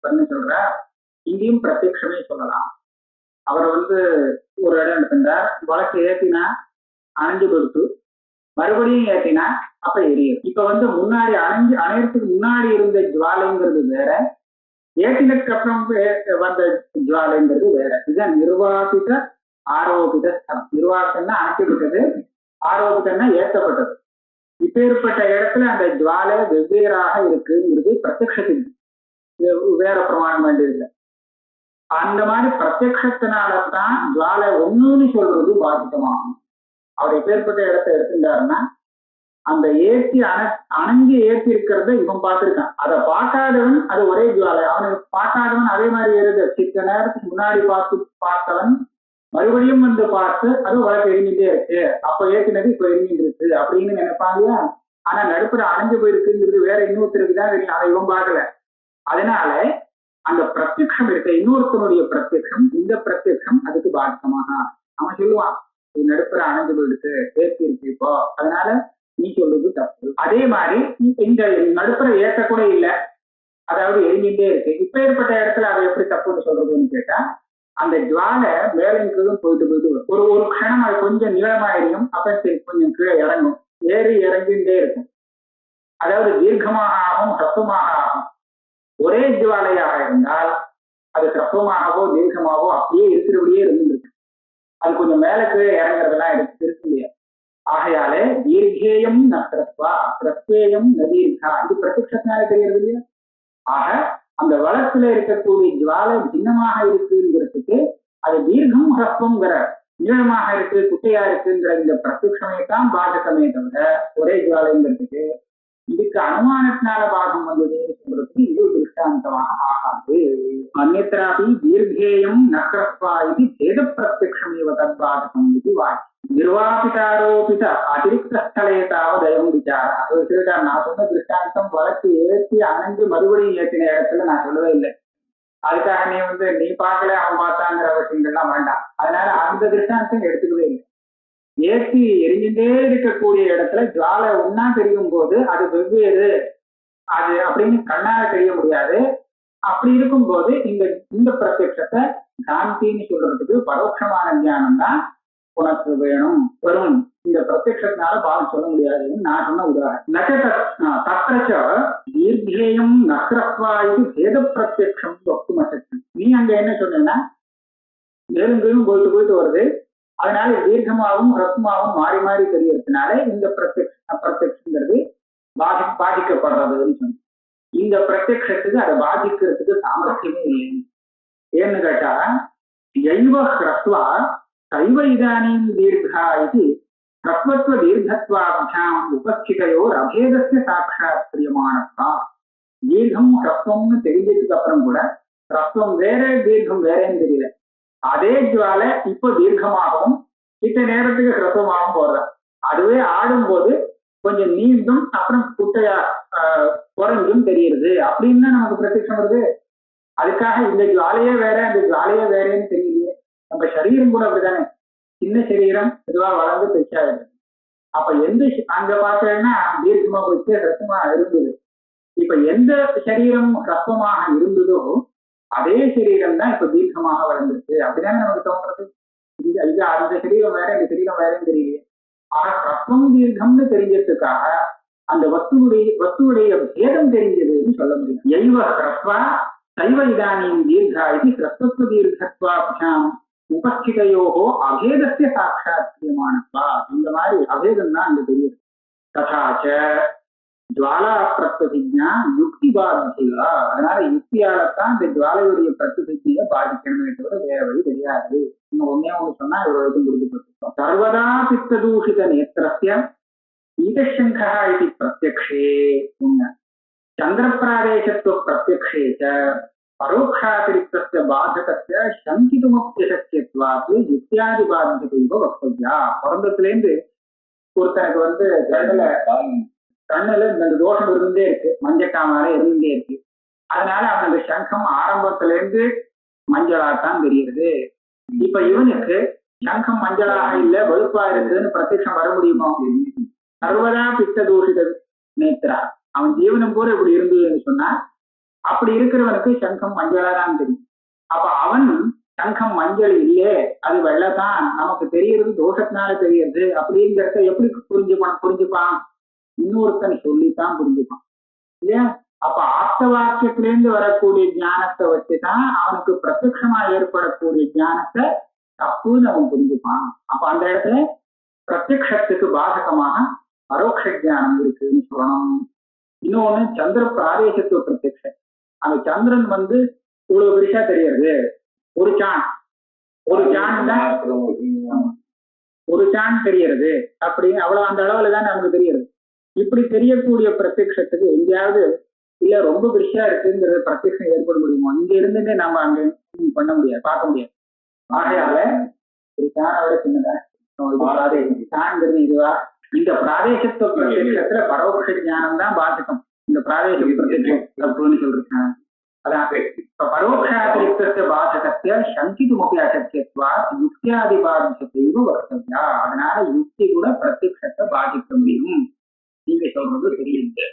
பண்ண சொல்ற. இங்கேயும் பிரத்யக்ஷமே சொல்லலாம். அவர் ஒரு இடம் எடுத்திருந்தார், வழக்கு ஏற்றினா அணைஞ்சு கொடுத்து மறுபடியும் ஏற்றினா அப்ப எரியும். இப்ப முன்னாடி அணையறதுக்கு முன்னாடி இருந்த ஜுவாலைங்கிறது வேற, ஏற்றினதுக்கு அப்புறம் வந்த ஜுவாலைங்கிறது வேற. இதுதான் நிர்வாபித ஆரோபித ஸ்தலம். நிர்வாகம்னா அணைக்கப்பட்டது, ஆரோபிதம்னா ஏற்றப்பட்டது. இப்பேற்பட்ட இடத்துல அந்த ஜுவாலை வெவ்வேறாக இருக்குங்கிறது பிரத்யக்ஷத்துக்கு வேற பிரமாணம் வேண்டியதில்லை. அந்த மாதிரி பிரத்யக்ஷத்தினால்தான் ஜுவாலை ஒண்ணுன்னு சொல்றது பாதித்தமாகும். அவர் எப்பேற்பட்ட இடத்தை எடுத்துட்டாருன்னா அந்த ஏற்றி அணைஞ்சு ஏற்றி இருக்கிறத இவன் பார்த்திருக்கான், அதை பார்க்காதவன் அது ஒரே ஜுவாலை. அவனுக்கு பார்க்காதவன் அதே மாதிரி ஏறுது. சித்த நேரத்துக்கு முன்னாடி பார்த்தவன் மறுபடியும் பார்த்து அது வழக்கு எரிஞ்சுட்டே இருக்கு, அப்ப ஏற்றினது இப்ப எரிஞ்சுட்டு இருக்கு அப்படின்னு நினைப்பாங்க. ஆனா நடுப்புற அணைஞ்சு போயிருக்குங்கிறது வேற இன்னொருத்தருக்கு தான் தெரியும், அதை இவன் பார்க்கல. அதனால அந்த பிரத்யக்ஷம் இருக்க இன்னொருத்தனுடைய பிரத்யக்ஷம், இந்த பிரத்யக்ஷம் அதுக்கு பாதிக்கமாக அவன் சொல்லுவான், இது நடுப்புற அணைஞ்சு போயிடுச்சு, ஏற்றி இருக்கு இப்போ, அதனால நீ சொல்றது தப்பு. அதே மாதிரி இந்த நடுப்புற ஏற்ற கூட இல்லை, அதாவது எரிஞ்சுட்டே இருக்கு. இப்ப ஏற்பட்ட இடத்துல அதை எப்படி தப்புன்னு சொல்றதுன்னு கேட்டா அந்த ஜுவாலை மேலும் கீழும் போயிட்டு ஒரு ஒரு க்ஷணம் அது கொஞ்சம் நீளமாயிரும், அப்ப சரி கொஞ்சம் கீழே இறங்கும், ஏறி இறங்கிட்டே இருக்கும். அதாவது தீர்க்கமாக ஆகும், ஹ்ரஸ்வமாக ஆகும். ஒரே ஜுவாலையாக இருந்தால் அது ஹ்ரஸ்வமாகவோ தீர்க்கமாகவோ அப்படியே இருக்கிறபடியே இருந்துருக்கு. அது கொஞ்சம் மேல கீழே இறங்குறதெல்லாம் இருக்கு இல்லையா. ஆகையாலே தீர்க்கேயம் நஸ்ரஸ்வா பிரத்யேயம் நதீர்கா, இது பிரத்யக்ஷத்தினால தெரிகிறது இல்லையா. ஆக அந்த வளத்துல இருக்கக்கூடிய ஜுவாலை பின்னமாக இருக்குங்கிறதுக்கு அது தீர்க்கம் ஹ்ரஸ்வங்கிற நீளமாக இருக்கு குட்டையா இருக்குங்கிற இந்த பிரத்யக்ஷமே தான் பாதகமே தவிர ஒரே ஜுவாலைங்கிறதுக்கு இதுக்கு அனுமானத்தினால பாகம் வந்ததுன்னு சொல்றதுக்கு இது திருஷ்டாந்தமாக ஆகாது. அந்நியத்ராபி தீர்க்கேயம் நஹ்ரஸ்வா இது பேத பிரத்யக்ஷமேவ தத்பாதகம் இது வாக்கியம். நிர்வாபிதாரோபித அதிருப்த ஸ்தலே தாவதயம் விசாரா. நான் சொன்ன திருஷ்டாந்தம் வழக்கு ஏற்றி அணைஞ்சு மறுபடியும் ஏற்றின இடத்துல நான் சொல்லவே இல்லை. அதுக்காக நீ பார்க்கல அவன் பார்த்தாங்கிற விஷயங்கள்லாம் வேண்டாம். அதனால அந்த திருஷ்டாந்தம் எடுத்துக்கவே இல்லை. ஏற்றி எரிஞ்சுட்டே இருக்கக்கூடிய இடத்துல ஜுவாலை ஒன்னா தெரியும் போது அது வெவ்வேறு அது அப்படின்னு கண்ணால தெரிய முடியாது. அப்படி இருக்கும்போது இந்த இந்த பிரத்யட்சத்தை சாந்தின்னு சொல்றதுக்கு பரோட்சமான ஞானம் தான் உனக்கு வேணும் வரும். இந்த பிரத்யட்சத்தினால பாலம் சொல்ல முடியாதுன்னு நான் சொன்ன உதாரணம். தத்திரச்ச தீர்க்கேயம் நக்ரத்வா இது பேத பிரத்யக்ஷம் வக்தும் அசக்தி. நீ அங்க என்ன சொன்னா நெருங்கும் போயிட்டு போயிட்டு வருது, அதனால தீர்க்கமாகவும் ஹ்ரஸ்மாவும் மாறி மாறி தெரியறதுனால இந்த பிரத்யக்ஷங்கிறது பாதிக்கப்படுறதுன்னு சொன்ன. இந்த பிரத்யக்ஷத்துக்கு அதை பாதிக்கிறதுக்கு சாமர்த்தியமே இல்லை. ஏன்னு கேட்டா எய்வ ஹ்ரஸ்வா சைவ இதானீம் தீர்க்கா இது ஹ்ரஸ்வத்வ தீர்க்கத்வாபியாம் உபஸ்திதையோர் அபேதஸ்ய சாட்சாத் பிரியமானதா. தீர்க்கம் ஹ்ரஸ்வம்னு தெரிஞ்சதுக்கு அப்புறம் கூட ஹ்ரஸ்வம் வேற தீர்க்கம் வேறேன்னு தெரியல. அதே ஜுவாலை இப்போ தீர்க்கமாகவும் இத்த நேரத்துக்கு ஹ்ரஸ்வமாகவும் போடுறேன். அதுவே ஆடும்போது கொஞ்சம் நீண்டும் அப்புறம் குட்டையா குறைஞ்சும் தெரியுது அப்படின்னு தான் நமக்கு பிரத்யட்சம் வருது. அதுக்காக இந்த ஜுவாலையே வேற அந்த ஜுவாலையே வேறேன்னு தெரியலையே. நம்ம சரீரம் கூட அப்படித்தானே, சின்ன சரீரம் இதுவா வளர்ந்து பெருசாயிடுது. அப்ப எந்த அங்க பார்த்தேன்னா தீர்க்கமா போயிட்டு ஹ்ரஸ்வமா இருந்தது. இப்ப எந்த சரீரம் ஹ்ரஸ்வமாக இருந்ததோ அதே சரீரம் தான் இப்ப தீர்க்கமாக வளர்ந்துருக்கு. அப்படிதானே நமக்கு தோன்றது. இது அந்த சரீரம் வேற இந்த சரீரம் வேறன்னு தெரியலையே. ஆக ஹ்ரஸ்வம் தீர்க்கம்னு தெரிஞ்சதுக்காக அந்த வஸ்துவுடைய பேதம் தெரிஞ்சதுன்னு சொல்ல முடியும். எய்வ ஹ்ரஸ்வா சைவ இதானீம் தீர்க்கா இது ஹ்ரஸ்வத்வ தீர்க்கத்வாபியாம் உபஸ்திதையோகோ அபேதஸ்ய சாட்சாத் பிரியமானத்வா. இந்த மாதிரி அபேதம் தான் அங்க தெரியுது. ததாச்ச ஜுவாலா பிரத்யபிஜா யுக்தி பாதிக்கா. அதனால யுக்தியாலத்தான் இந்த ஜுவாலையுடைய பிரத்யபிஜையை பாதிக்கணுமே தவிர வேற வழி தெரியாது. இன்னும் ஒன்னே ஒண்ணு சொன்னா இவ்வளவு கொடுத்துருக்கோம். சர்வதா பித்த தூஷித நேத்திரஸ்ய ஈதசங்கா இது பிரத்யக்ஷே உன்ன சந்திரப்பிராதேசத்துவ பிரத்யக்ஷே பரோட்சாதிரிக்தஸ்ய பாதகஸ்ய சங்கிதுமப்யசக்கியத்வாத் யுக்தியாதி பாதிகதைவ வக்தவ்யா. பிறந்ததுலேருந்து ஒருத்தனுக்கு கண்ணுல இந்த தோஷம் இருந்தே இருக்கு, மஞ்சக்காமல இருந்தே இருக்கு. அதனால அவனுக்கு சங்கம் ஆரம்பத்துல இருந்து மஞ்சளாத்தான் தெரியுது. இப்ப இவனுக்கு சங்கம் மஞ்சளாக இல்ல வெளுப்பா இருக்குதுன்னு பிரத்யட்சம் வர முடியுமோ? சர்வதா பித்த தூஷித நேத்ரா. அவன் ஜீவனம் கூட இப்படி இருந்ததுன்னு சொன்னா அப்படி இருக்கிறவனுக்கு சங்கம் மஞ்சளா தான் தெரியும். அப்ப அவன் சங்கம் மஞ்சள் இல்லையே அது வெள்ளதான் நமக்கு தெரியறது தோஷத்தினால தெரியுது அப்படிங்கிறத எப்படி புரிஞ்சுப்பான்? இன்னொருத்தன் சொல்லித்தான் புரிஞ்சுப்பான் இல்லையா? அப்ப ஆப்த வாக்கியத்திலேருந்து வரக்கூடிய ஞானத்தை வச்சுதான் அவனுக்கு பிரத்யட்சமா ஏற்படக்கூடிய ஞானத்தை தப்புன்னு அவன் புரிஞ்சுப்பான். அப்ப அந்த இடத்துல பிரத்யக்ஷத்துக்கு பாதகமாக பரோட்ச ஞானம் இருக்குன்னு சொல்லணும். இன்னொன்னு சந்திர பிராதேசத்துவ பிரத்யக்ஷம். அந்த சந்திரன் இவ்வளவு பெருசா தெரியறது, ஒரு சான் தெரியறது அப்படின்னு அவ்வளவு அந்த அளவுல தான் நமக்கு தெரியுது. இப்படி தெரியக்கூடிய பிரத்யக்ஷத்துக்கு எங்கேயாவது இல்ல ரொம்ப பெருசா இருக்குங்கிறது பிரத்யக்ஷம் ஏற்பட முடியுமோ? இங்க இருந்துட்டு நம்ம அங்க பண்ண முடியாது, பார்க்க முடியாது. ஆகையால ஒரு சானை விட சின்னதா சான்ங்கிறது இதுவா? இந்த பிராதேசத்துவ பிரத்யக்ஷத்துல பரோட்ச ஞானம் தான் பாதிக்கும். இந்த பிராதேச பிரத்யக்ஷம் தப்புன்னு சொல்றேன். அதான் இப்ப பரோட்சாதிரிக்தஸ்ய பாதகஸ்ய சங்கிதுமபி அசக்கியத்வாத் யுக்தியாதி பாதிக்கத்தையும் வர்த்தவ்யா. அதனால யுக்தி கூட பிரத்யக்ஷத்தை பாதிக்க முடியும். நீங்க சொல்றது தெரியுது.